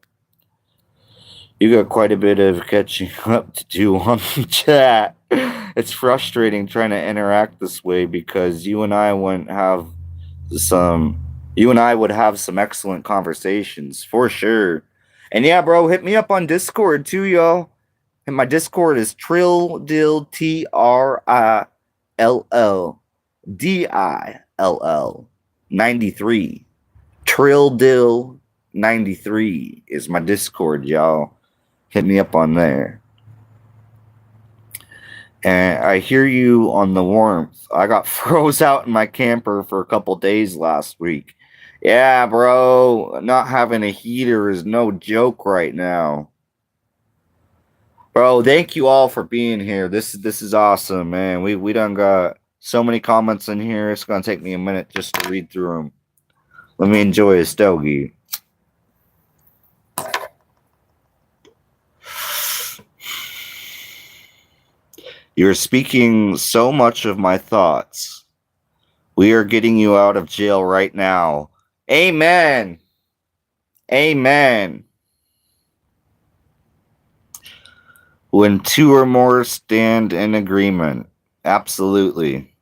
You got quite a bit of catching up to do on the chat. It's frustrating trying to interact this way because you and I would have some excellent conversations for sure. And yeah, bro, hit me up on Discord too, y'all. And my Discord is Trilldill TRILLDILL 93. Trilldill 93 is my Discord, y'all. Hit me up on there. And I hear you on the warmth. I got froze out in my camper for a couple days last week. Yeah, bro, not having a heater is no joke right now. Bro, thank you all for being here. This is awesome, man. We done got so many comments in here. It's gonna take me a minute just to read through them. Let me enjoy a stogie. You're speaking so much of my thoughts. We are getting you out of jail right now. Amen. Amen. When two or more stand in agreement. Absolutely.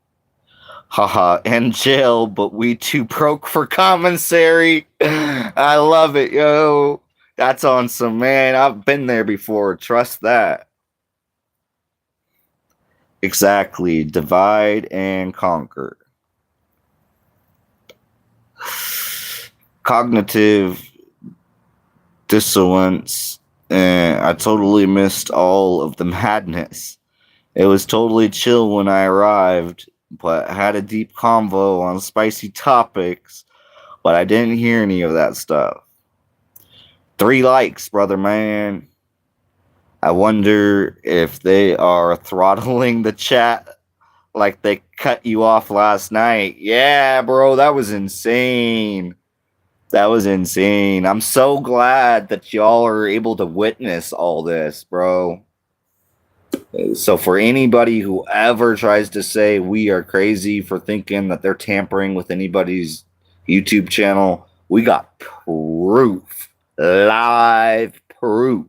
Haha, in jail, but we too broke for commissary. I love it, yo. That's awesome, man. I've been there before. Trust that. Exactly. Divide and conquer. Cognitive dissonance. I totally missed all of the madness. It was totally chill when I arrived, but had a deep convo on spicy topics, but I didn't hear any of that stuff. 3 likes, brother man. I wonder if they are throttling the chat like they cut you off last night. Yeah, bro, that was insane. That was insane. I'm so glad that y'all are able to witness all this, bro. So for anybody who ever tries to say we are crazy for thinking that they're tampering with anybody's YouTube channel, we got proof. Live proof.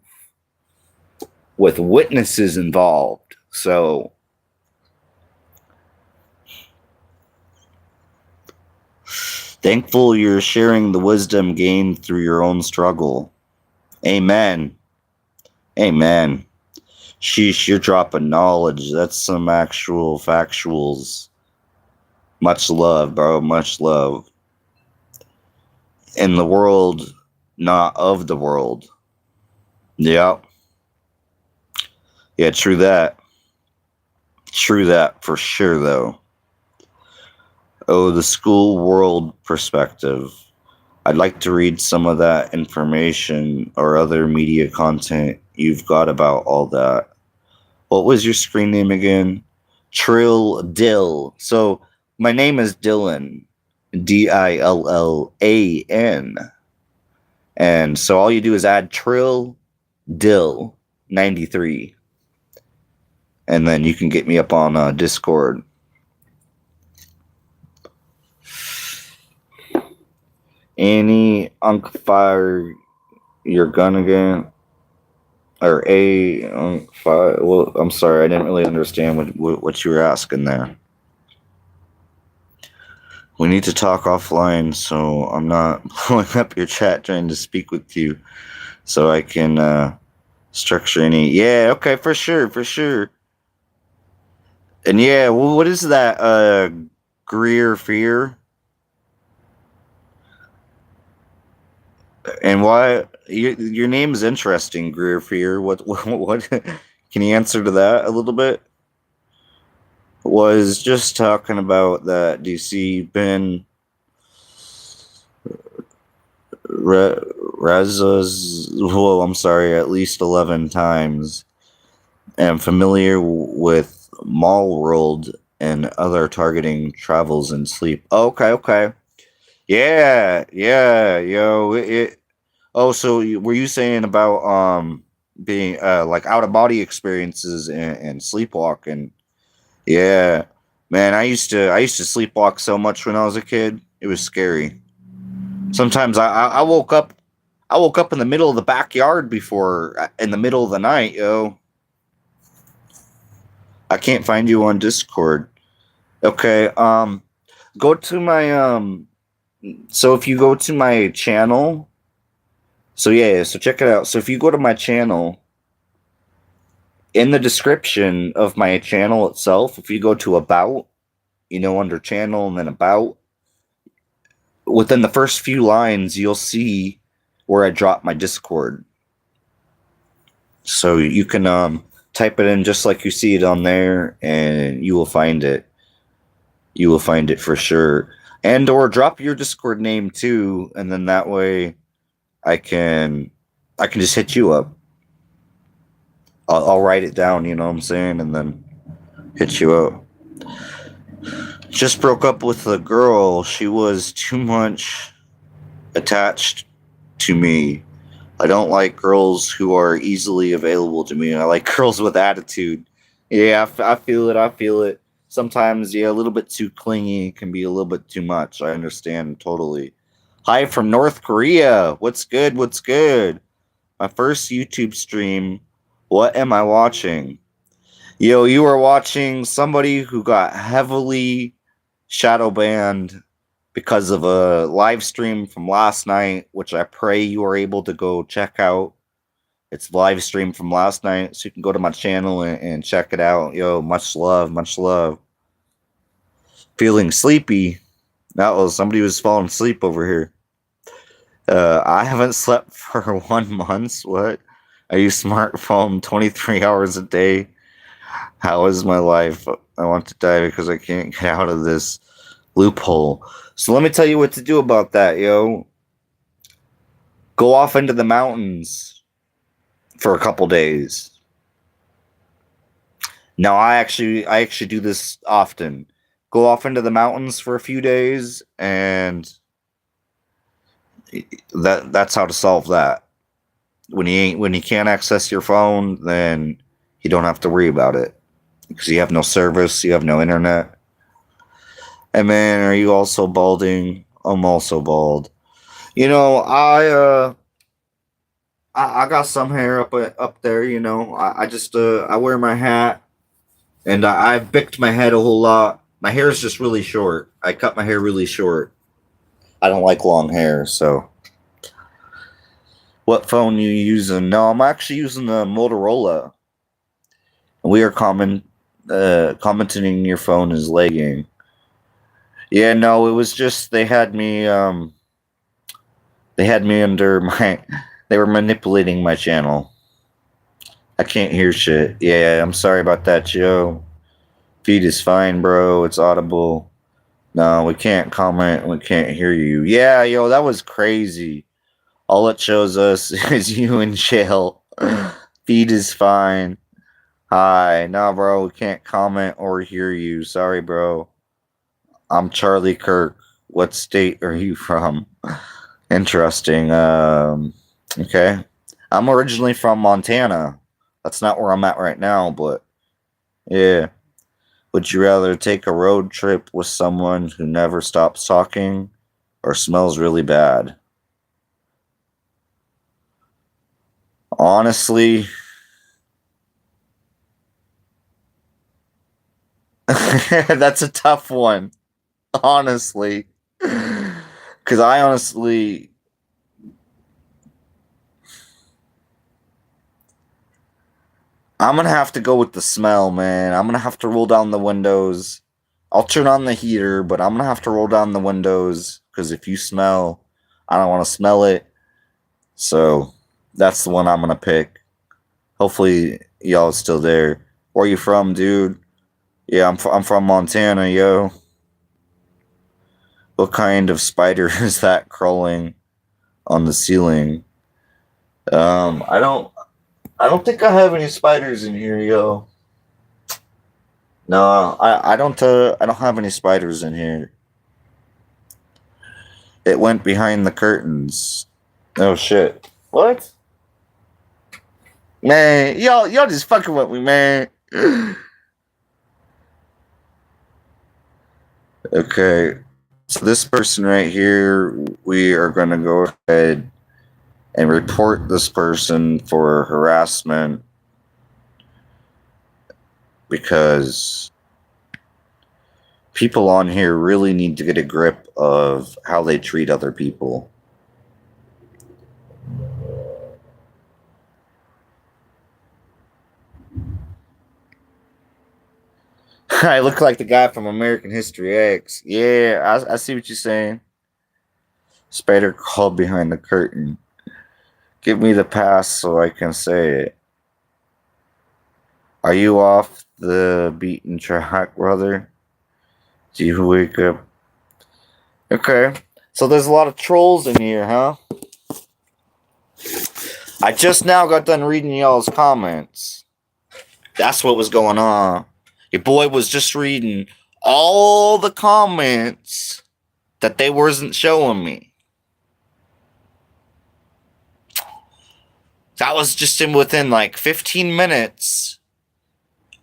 With witnesses involved. So thankful you're sharing the wisdom gained through your own struggle. Amen. Amen. Sheesh, you're dropping knowledge. That's some actual factuals. Much love, bro. Much love. In the world, not of the world. Yep. Yeah, true that. True that for sure, though. Oh, the school world perspective. I'd like to read some of that information or other media content you've got about all that. What was your screen name again? Trill Dill. So my name is Dylan. DILLAN. And so all you do is add Trill Dill 93. And then you can get me up on Discord. Any Unk fire your gun again? Or fire? Well, I'm sorry, I didn't really understand what you were asking there. We need to talk offline, so I'm not blowing up your chat trying to speak with you, so I can structure any. Yeah, okay, for sure. And yeah, well, what is that? Greer Fear? And why your name is interesting, Greer Fear. What can you answer to that a little bit? Was just talking about that DC been Reza's, well, I'm sorry, at least 11 times. And familiar with Mall World and other targeting travels and sleep. Okay. Yeah, yo. So were you saying about being like out of body experiences and sleepwalking? Yeah. Man, I used to sleepwalk so much when I was a kid. It was scary. Sometimes I woke up in the middle of the backyard before in the middle of the night, yo. I can't find you on Discord. Okay, go to my so if you go to my channel, so yeah, so check it out. So if you go to my channel, in the description of my channel itself, if you go to about, under channel and then about, within the first few lines, you'll see where I drop my Discord. So you can type it in just like you see it on there, and you will find it. You will find it for sure. And or drop your Discord name too, and then that way I can just hit you up. I'll write it down, you know what I'm saying, and then hit you up. Just broke up with a girl. She was too much attached to me. I don't like girls who are easily available to me. I like girls with attitude. Yeah, I feel it. I feel it. Sometimes, yeah, a little bit too clingy can be a little bit too much. I understand totally. Hi from North Korea. What's good? What's good? My first YouTube stream. What am I watching? Yo, you are watching somebody who got heavily shadow banned because of a live stream from last night, which I pray you are able to go check out. It's live stream from last night, so you can go to my channel and check it out. Yo, much love, much love. Feeling sleepy. That was somebody was falling asleep over here. I haven't slept for 1 month. What? I use smartphone 23 hours a day. How is my life? I want to die because I can't get out of this loophole. So let me tell you what to do about that, yo. Go off into the mountains for a couple days. Now I actually do this often. Go off into the mountains for a few days, and that's how to solve that. When you can't access your phone, then you don't have to worry about it because you have no service, you have no internet. And man, are you also balding? I'm also bald. I got some hair up there. I just I wear my hat, and I've bicked my head a whole lot. My hair is just really short. I cut my hair really short. I don't like long hair, so. What phone you using? No, I'm actually using the Motorola. We are commenting your phone is lagging. Yeah, no, it was just they had me under my. They were manipulating my channel. I can't hear shit. Yeah, I'm sorry about that, Joe. Feed is fine, bro. It's audible. No, we can't comment. We can't hear you. Yeah, yo, that was crazy. All it shows us is you in jail. Feed is fine. Hi. No, bro, we can't comment or hear you. Sorry, bro. I'm Charlie Kirk. What state are you from? Interesting. Okay. I'm originally from Montana. That's not where I'm at right now, but yeah. Would you rather take a road trip with someone who never stops talking or smells really bad? Honestly, that's a tough one. Honestly. Because I'm gonna have to go with the smell, man. I'm gonna have to roll down the windows. I'll turn on the heater, but I'm gonna have to roll down the windows because if you smell, I don't want to smell it. So that's the one I'm gonna pick. Hopefully, y'all still there. Where you from, dude? Yeah, I'm from Montana, yo. What kind of spider is that crawling on the ceiling? I don't think I have any spiders in here, yo. No, I don't have any spiders in here. It went behind the curtains. Oh shit. What? Man, y'all just fucking with me, man. Okay, so this person right here, we are going to go ahead and report this person for harassment because people on here really need to get a grip of how they treat other people. I look like the guy from American History X. Yeah, I see what you're saying. Spider crawled behind the curtain. Give me the pass so I can say it. Are you off the beaten track, brother? Do you wake up? Okay. So there's a lot of trolls in here, huh? I just now got done reading y'all's comments. That's what was going on. Your boy was just reading all the comments that they wasn't showing me. That was just in within like 15 minutes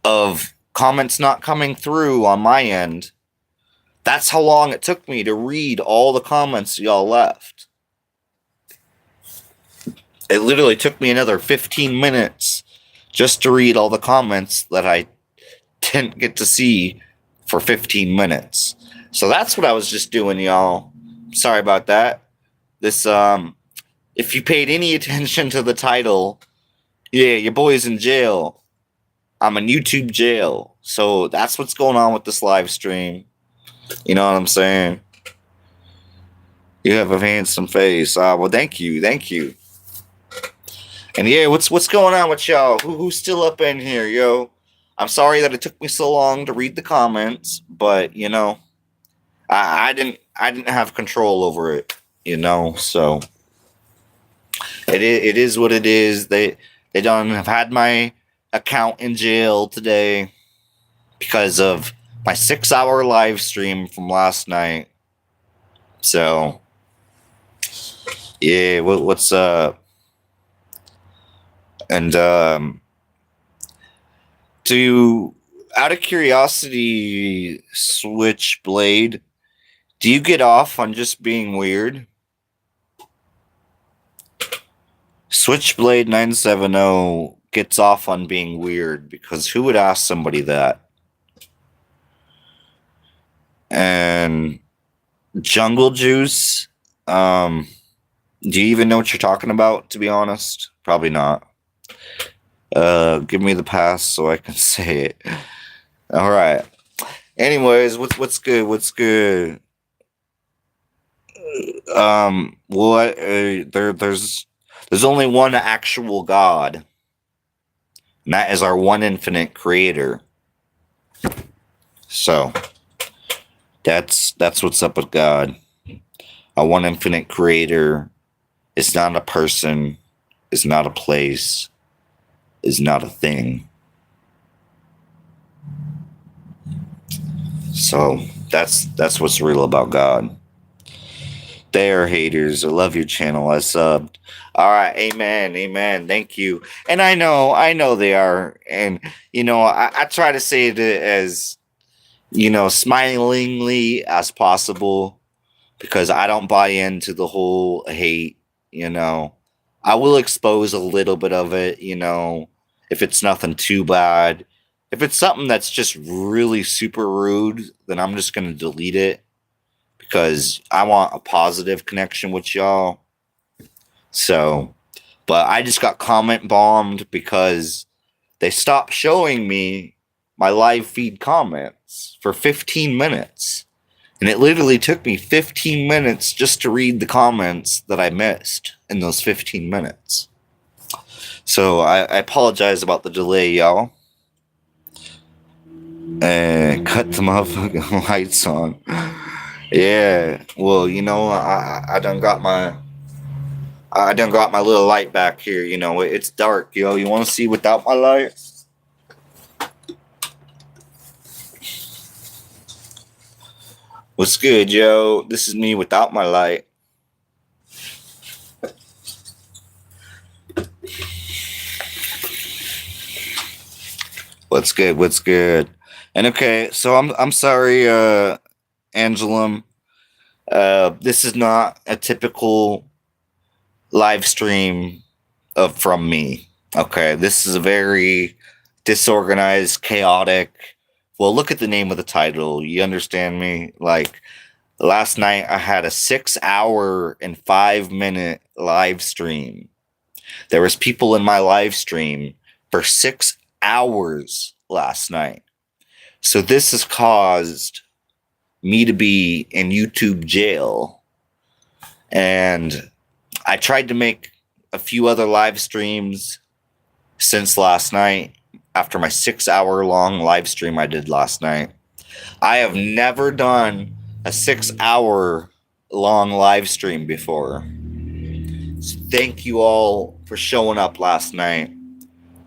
of comments not coming through on my end. That's how long it took me to read all the comments y'all left. It literally took me another 15 minutes just to read all the comments that I didn't get to see for 15 minutes. So that's what I was just doing, y'all. Sorry about that. This, if you paid any attention to the title, yeah, your boy's in jail. I'm in YouTube jail. So that's what's going on with this live stream. You know what I'm saying? You have a handsome face. Well, thank you. Thank you. And yeah, what's going on with y'all? Who's still up in here, yo? I'm sorry that it took me so long to read the comments, but you know, I didn't have control over it, you know. So it is what it is. They don't have had my account in jail today because of my 6-hour live stream from last night. So yeah, what's up? And out of curiosity, Switchblade, do you get off on just being weird? Switchblade 970 gets off on being weird because who would ask somebody that? And Jungle Juice, do you even know what you're talking about, to be honest? Probably not. Give me the pass so I can say it. All right. Anyways, what's good? What's good? There's only one actual God, and that is our one infinite creator. So that's what's up with God. Our one infinite creator is not a person, is not a place, is not a thing. So that's what's real about God. There, haters, I love your channel. I subbed. All right, amen. Thank you. And I know they are, and you know, I try to say it as, you know, smilingly as possible because I don't buy into the whole hate. You know, I will expose a little bit of it. You know, if it's nothing too bad. If it's something that's just really super rude, then I'm just gonna delete it because I want a positive connection with y'all. So, but I just got comment bombed because they stopped showing me my live feed comments for 15 minutes. And it literally took me 15 minutes just to read the comments that I missed in those 15 minutes. So I apologize about the delay, y'all. And cut the motherfucking lights on. Yeah, well, you know, I done got my little light back here. You know, it's dark, yo. You want to see without my light? What's good, yo? This is me without my light. What's good? And okay, so I'm sorry, Angelum. This is not a typical live stream from me. Okay, this is a very disorganized, chaotic. Well, look at the name of the title. You understand me? Like, last night I had a 6-hour and 5-minute live stream. There was people in my live stream for 6 hours last night. So this has caused me to be in YouTube jail. And I tried to make a few other live streams since last night, after my 6-hour long live stream I did last night. I have never done a 6-hour long live stream before. So thank you all for showing up last night.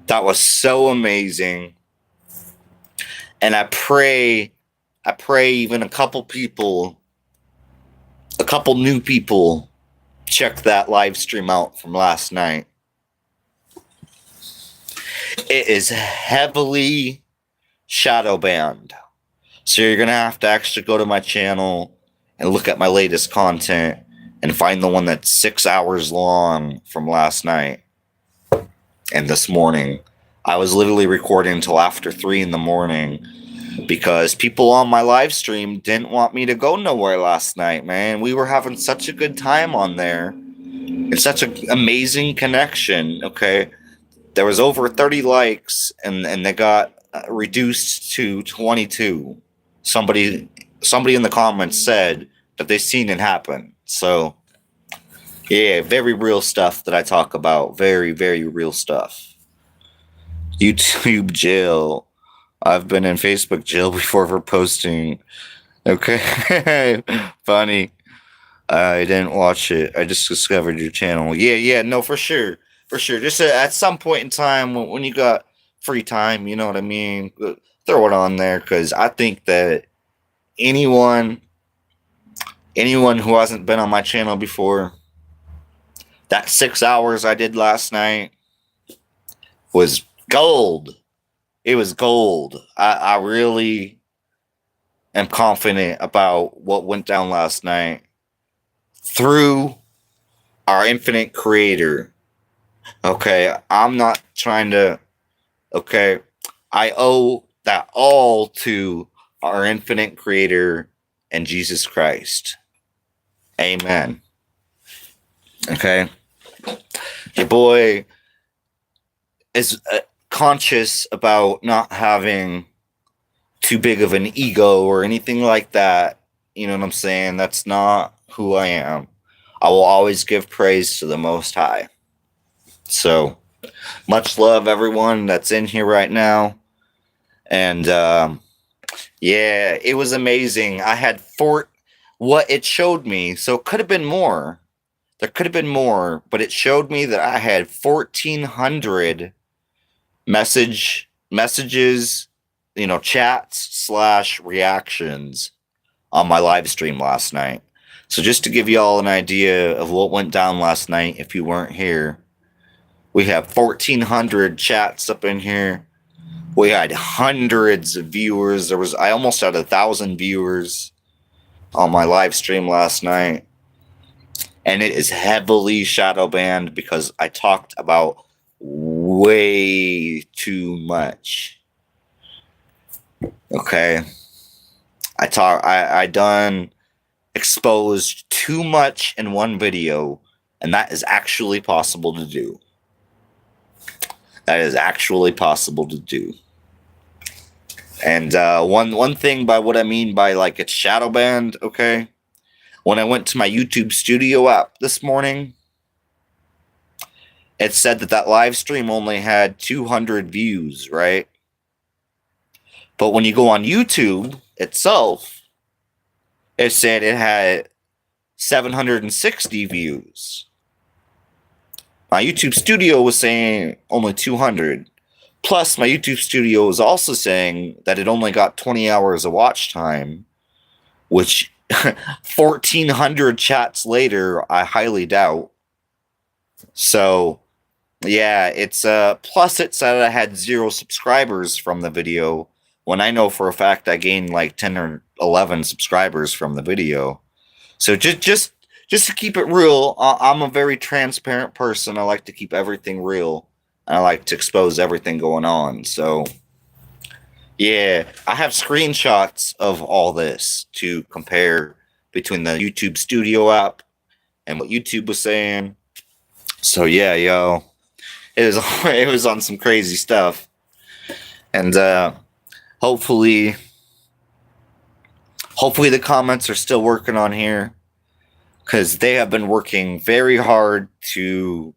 That was so amazing. And I pray even a couple new people check that live stream out from last night. It is heavily shadow banned. So you're going to have to actually go to my channel and look at my latest content and find the one that's 6 hours long from last night and this morning. I was literally recording until after 3 in the morning because people on my live stream didn't want me to go nowhere last night, man. We were having such a good time on there. It's such an amazing connection, okay? There was over 30 likes, and they got reduced to 22. Somebody in the comments said that they seen it happen. So, yeah, very real stuff that I talk about. Very, very real stuff. YouTube jail. I've been in Facebook jail before for posting. Okay. Funny. I didn't watch it. I just discovered your channel. Yeah, no, for sure. For sure. Just at some point in time when you got free time, you know what I mean? Throw it on there, because I think that anyone who hasn't been on my channel before, that 6 hours I did last night was gold. It was gold. I really am confident about what went down last night through our infinite creator. Okay, I'm not trying to, okay, I owe that all to our infinite creator and Jesus Christ. Amen. Okay, your boy is conscious about not having too big of an ego or anything like that. You know what I'm saying? That's not who I am. I will always give praise to the Most High. So, much love, everyone that's in here right now. And, yeah, it was amazing. I had what it showed me, so it could have been more. There could have been more, but it showed me that I had 1,400 messages, chats / reactions on my live stream last night. So just to give you all an idea of what went down last night, if you weren't here, we have 1,400 chats up in here. We had hundreds of viewers. I almost had 1,000 viewers on my live stream last night. And it is heavily shadow banned because I talked about way too much. Okay. I done exposed too much in one video, and that is actually possible to do. That is actually possible to do. And one thing by what I mean by like it's shadow banned, okay? When I went to my YouTube Studio app this morning, it said that live stream only had 200 views, right? But when you go on YouTube itself, it said it had 760 views. My YouTube Studio was saying only 200. Plus, my YouTube Studio was also saying that it only got 20 hours of watch time, which 1,400 chats later, I highly doubt. So, yeah, it's plus it said I had 0 subscribers from the video when I know for a fact I gained like 10 or 11 subscribers from the video. So just to keep it real, I'm a very transparent person. I like to keep everything real. And I like to expose everything going on. So yeah, I have screenshots of all this to compare between the YouTube Studio app and what YouTube was saying. So yeah, yo, it was on some crazy stuff, and hopefully the comments are still working on here, because they have been working very hard to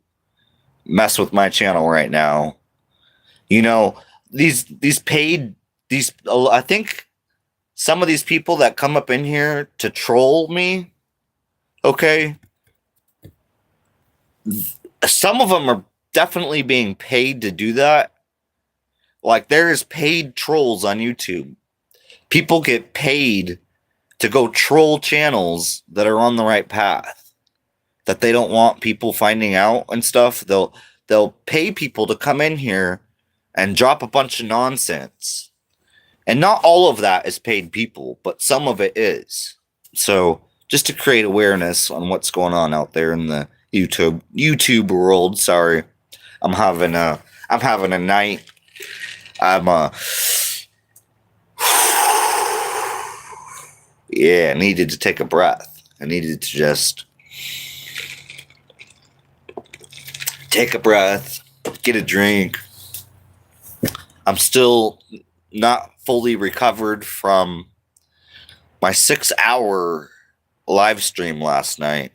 mess with my channel right now. You know, these paid, I think some of these people that come up in here to troll me, okay, some of them are definitely being paid to do that. Like, there's paid trolls on YouTube. People get paid to go troll channels that are on the right path, that they don't want people finding out and stuff. They'll pay people to come in here and drop a bunch of nonsense. And not all of that is paid people, but some of it is. So just to create awareness on what's going on out there in the YouTube world. Sorry, I'm having a night. Yeah, I needed to take a breath. I needed to just take a breath, get a drink. I'm still not fully recovered from my 6-hour live stream last night.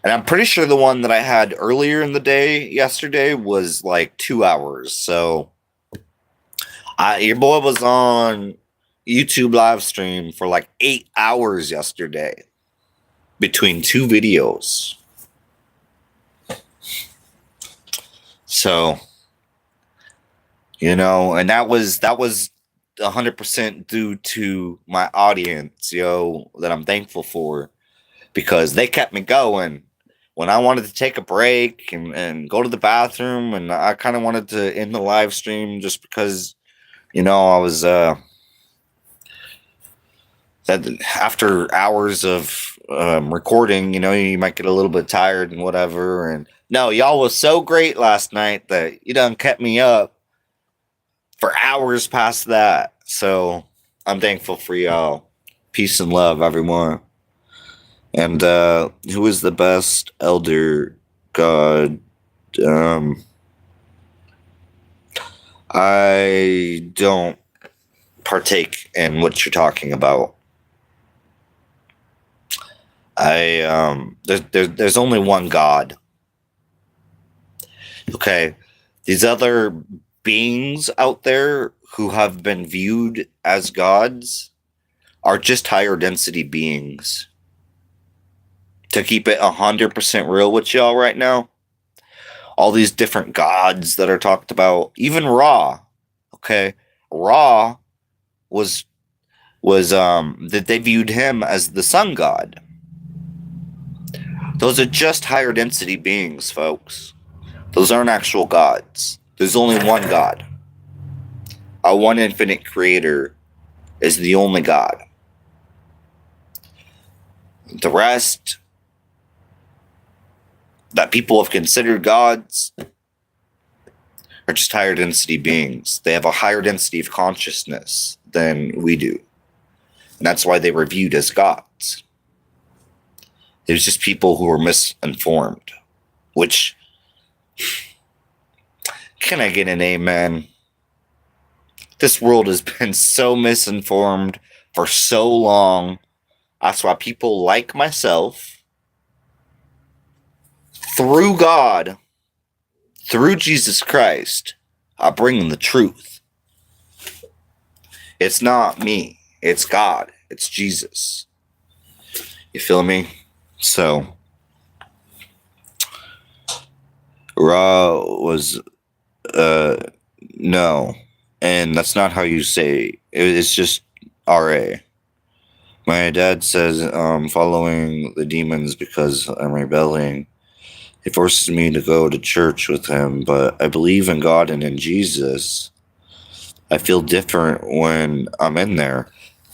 And I'm pretty sure the one that I had earlier in the day yesterday was like 2 hours. So your boy was on YouTube live stream for like 8 hours yesterday between 2 videos. So, you know, and that was 100% due to my audience, yo, that I'm thankful for, because they kept me going when I wanted to take a break and go to the bathroom, and I kind of wanted to end the live stream just because, you know, I was that after hours of recording, you know, you might get a little bit tired and whatever. And no, y'all was so great last night that you done kept me up for hours past that. So I'm thankful for y'all. Peace and love, everyone. And who is the best elder god? I don't partake in what you're talking about. There's only one God. Okay, these other beings out there who have been viewed as gods are just higher density beings. To keep it 100% real with y'all right now, all these different gods that are talked about, even Ra, okay, Ra was that they viewed him as the sun god. Those are just higher density beings, folks. Those aren't actual gods. There's only one God. Our one infinite creator is the only God. The rest that people have considered gods are just higher density beings. They have a higher density of consciousness than we do. And that's why they were viewed as gods. There's just people who are misinformed. Which, can I get an amen? This world has been so misinformed for so long. That's why people like myself, through God, through Jesus Christ, are bringing the truth. It's not me. It's God. It's Jesus. You feel me? So, Ra was, no. And that's not how you say it's just R.A. My dad says following the demons because I'm rebelling. He forces me to go to church with him, but I believe in God and in Jesus. I feel different when I'm in there.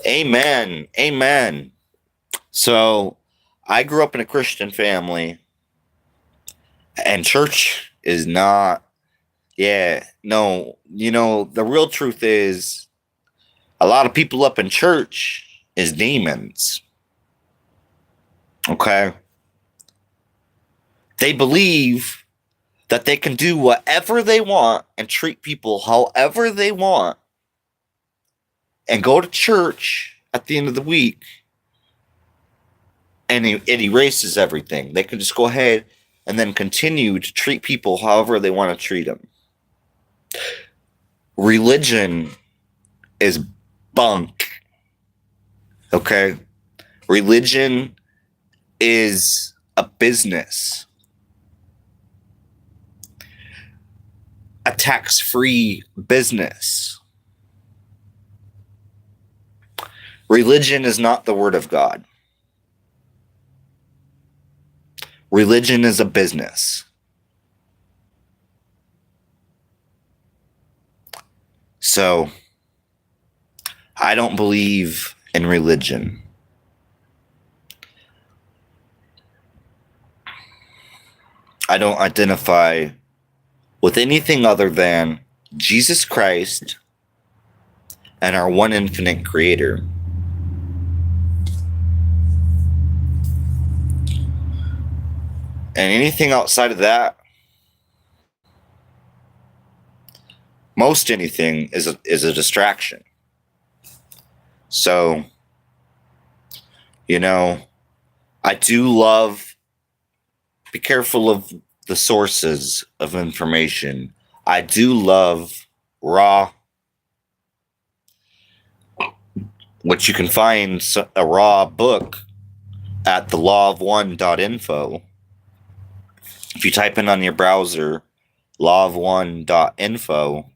Amen. Amen. So I grew up in a Christian family, and church is not, no, the real truth is a lot of people up in church is demons. Okay? They believe that they can do whatever they want and treat people however they want and go to church at the end of the week, and it erases everything. They can just go ahead and then continue to treat people however they want to treat them. Religion is bunk. Okay? Religion is a business. A tax-free business. Religion is not the word of God. Religion is a business. So, I don't believe in religion. I don't identify with anything other than Jesus Christ and our one infinite creator. And anything outside of that, most anything is a distraction. So, I do love, be careful of the sources of information. I do love raw, which you can find a raw book at thelawofone.info. If you type in on your browser lawofone.info,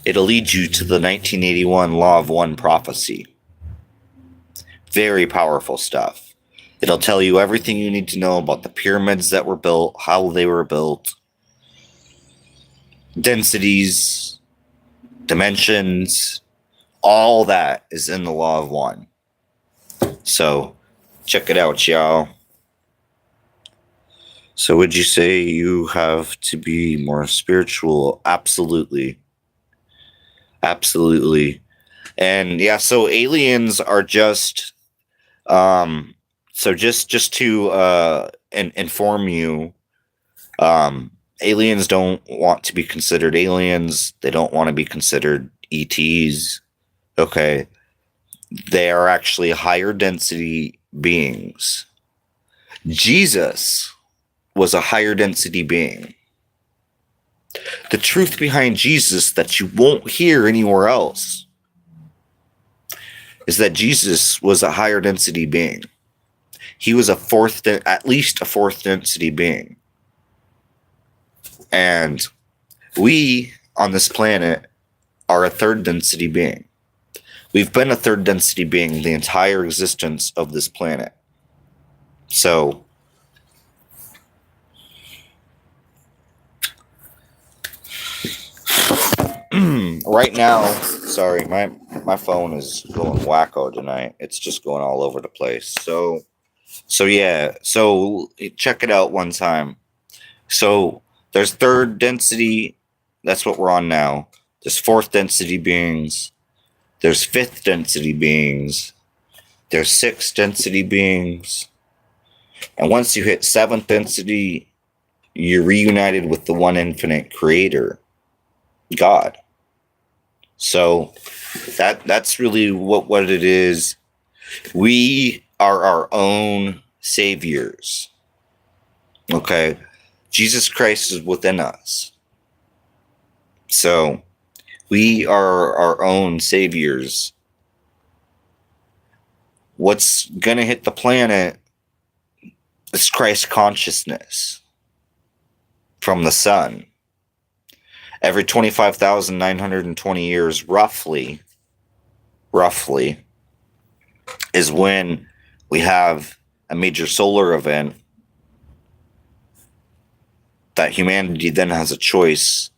it'll lead you to the 1981 Law of One prophecy. Very powerful stuff. It'll tell you everything you need to know about the pyramids that were built, how they were built, densities, dimensions, all that is in the Law of One. So, check it out, y'all. So would you say you have to be more spiritual? Absolutely. Absolutely. And yeah, so aliens are just just to inform you, aliens don't want to be considered aliens. They don't want to be considered ETs. Okay. They are actually higher density beings. Jesus was a higher density being. The truth behind Jesus that you won't hear anywhere else is that Jesus was a higher density being. He was at least a fourth density being. And we on this planet are a third density being. We've been a third density being the entire existence of this planet. So, right now, sorry, my phone is going wacko tonight. It's just going all over the place. So check it out one time. So there's third density. That's what we're on now. There's fourth density beings. There's fifth density beings. There's sixth density beings. And once you hit seventh density, you're reunited with the one infinite creator, God. So that's really what it is. We are our own saviors. Okay? Jesus Christ is within us. So we are our own saviors. What's going to hit the planet is Christ consciousness from the sun. Every 25,920 years, roughly, is when we have a major solar event that humanity then has a choice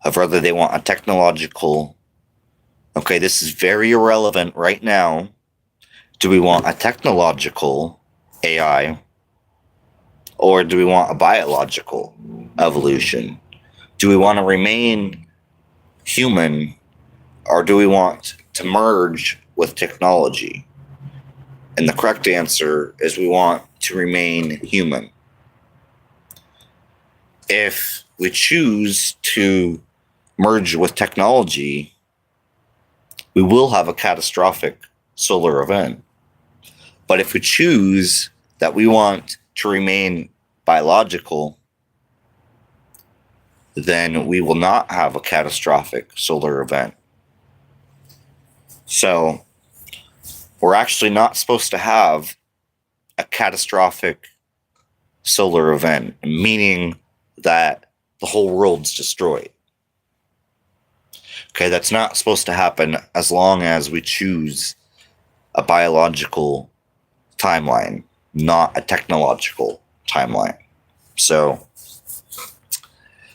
of whether they want a technological, okay, this is very irrelevant right now. Do we want a technological AI, or do we want a biological evolution? Do we want to remain human, or do we want to merge with technology? And the correct answer is we want to remain human. If we choose to merge with technology, we will have a catastrophic solar event. But if we choose that we want to remain biological, then we will not have a catastrophic solar event. So we're actually not supposed to have a catastrophic solar event, meaning that the whole world's destroyed. Okay, that's not supposed to happen as long as we choose a biological timeline, not a technological timeline. So,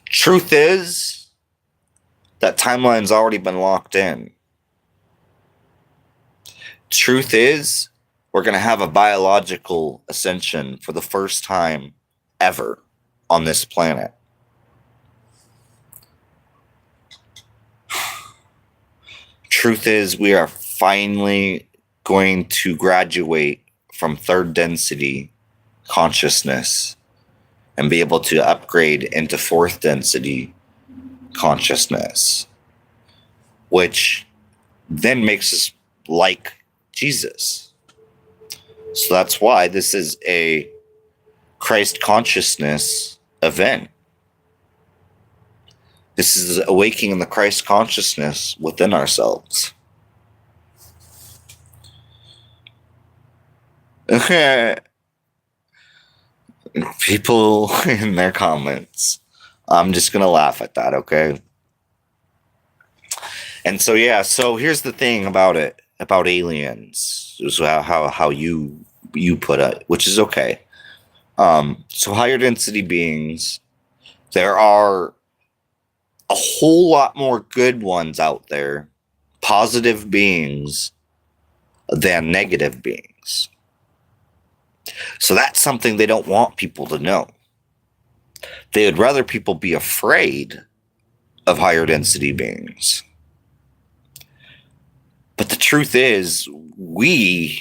truth is that timeline's already been locked in. Truth is, we're going to have a biological ascension for the first time ever on this planet. Truth is, we are finally going to graduate from third density consciousness and be able to upgrade into fourth density consciousness, which then makes us like Jesus. So that's why this is a Christ consciousness event. This is awakening the Christ consciousness within ourselves. People in their comments, I'm just going to laugh at that, okay? And so, yeah, so here's the thing about it, about aliens, is how you put it, which is okay. So higher density beings, there are a whole lot more good ones out there, positive beings, than negative beings. So that's something they don't want people to know. They would rather people be afraid of higher density beings. But the truth is, we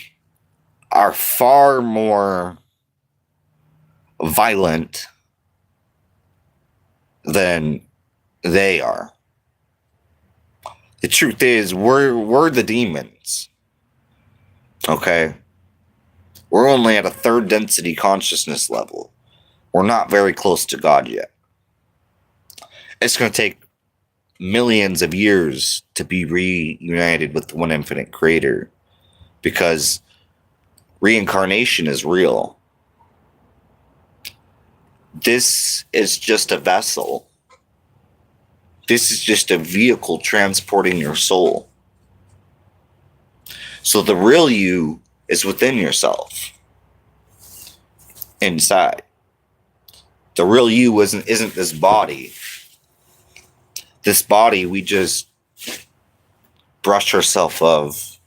are far more violent than they are. The truth is, we're the demons. Okay? We're only at a third density consciousness level. We're not very close to God yet. It's going to take millions of years to be reunited with the one infinite creator, because reincarnation is real. This is just a vessel. This is just a vehicle transporting your soul. So the real you is within yourself, inside. The real you isn't this body. This body we just brush ourselves of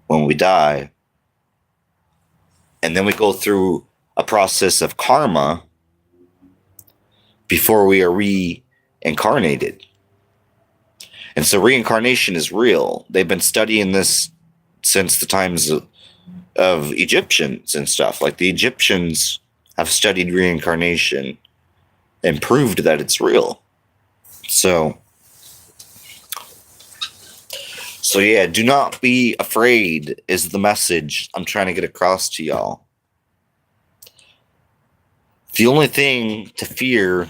when we die. And then we go through a process of karma before we are reincarnated. And so reincarnation is real. They've been studying this since the times of Egyptians and stuff. Like the Egyptians have studied reincarnation and proved that it's real. So yeah, do not be afraid is the message I'm trying to get across to y'all. The only thing to fear,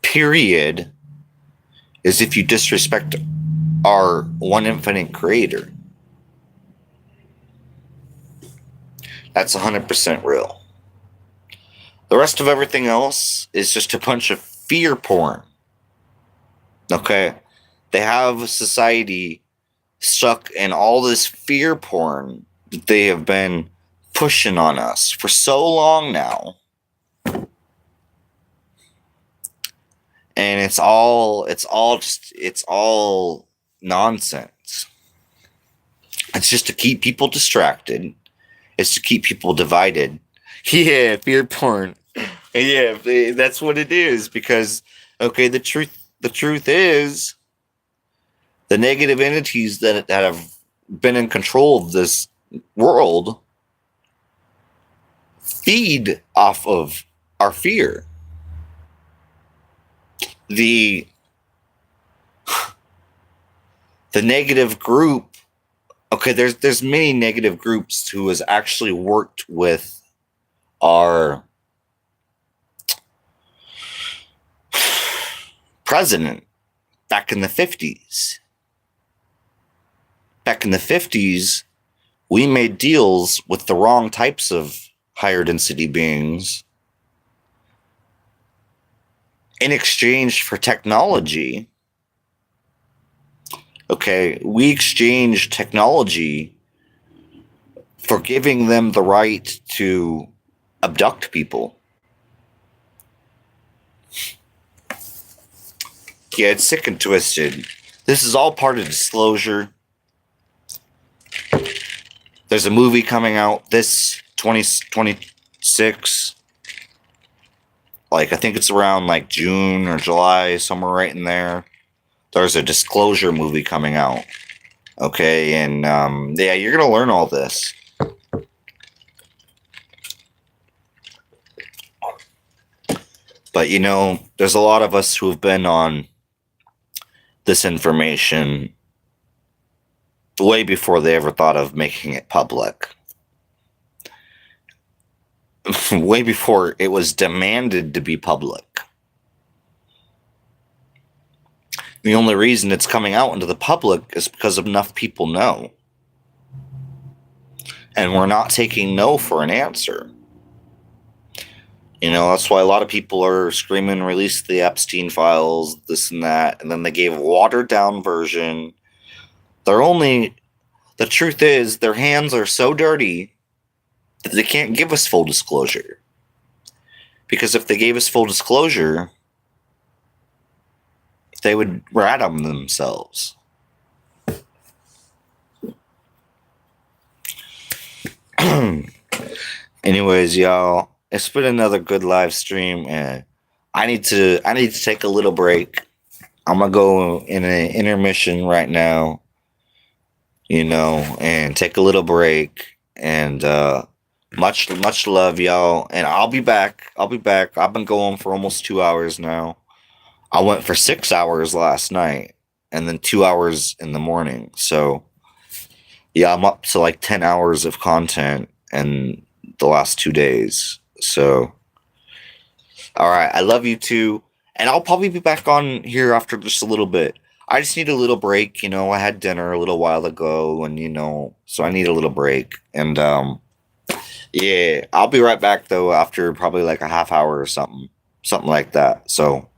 period, is if you disrespect our one infinite creator. That's 100% real. The rest of everything else is just a bunch of fear porn. Okay? They have society stuck in all this fear porn that they have been pushing on us for so long now. And it's all nonsense. It's just to keep people distracted. It's to keep people divided. Yeah, fear porn. Yeah, that's what it is. Because okay, the truth is, the negative entities that have been in control of this world feed off of our fear. The negative group. Okay, there's many negative groups who has actually worked with our president back in the 50s. Back in the 50s, we made deals with the wrong types of higher density beings in exchange for technology. Okay, we exchanged technology for giving them the right to abduct people. Yeah, it's sick and twisted. This is all part of disclosure. There's a movie coming out this 2026. Like, I think it's around like June or July, somewhere right in there. There's a disclosure movie coming out. Okay, and yeah, you're going to learn all this. But, you know, there's a lot of us who have been on this information way before they ever thought of making it public. Way before it was demanded to be public. The only reason it's coming out into the public is because enough people know. And we're not taking no for an answer. You know, that's why a lot of people are screaming, release the Epstein files, this and that. And then they gave a watered down version. The truth is, their hands are so dirty that they can't give us full disclosure. Because if they gave us full disclosure, they would rat on themselves. Anyways, y'all, it's been another good live stream, and I need to take a little break. I'm gonna go in an intermission right now, you know, and take a little break. And much love, y'all. And I'll be back. I've been going for almost 2 hours now. I went for 6 hours last night, and then 2 hours in the morning. So yeah, I'm up to like 10 hours of content in the last 2 days. So, all right, I love you too, and I'll probably be back on here after just a little bit. I just need a little break, you know. I had dinner a little while ago, and you know, so I need a little break. And yeah, I'll be right back though after probably like a half hour or something like that. So,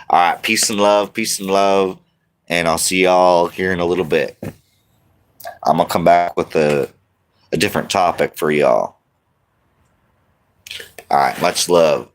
all right, peace and love, and I'll see y'all here in a little bit. I'm gonna come back with a different topic for y'all. All right, much love.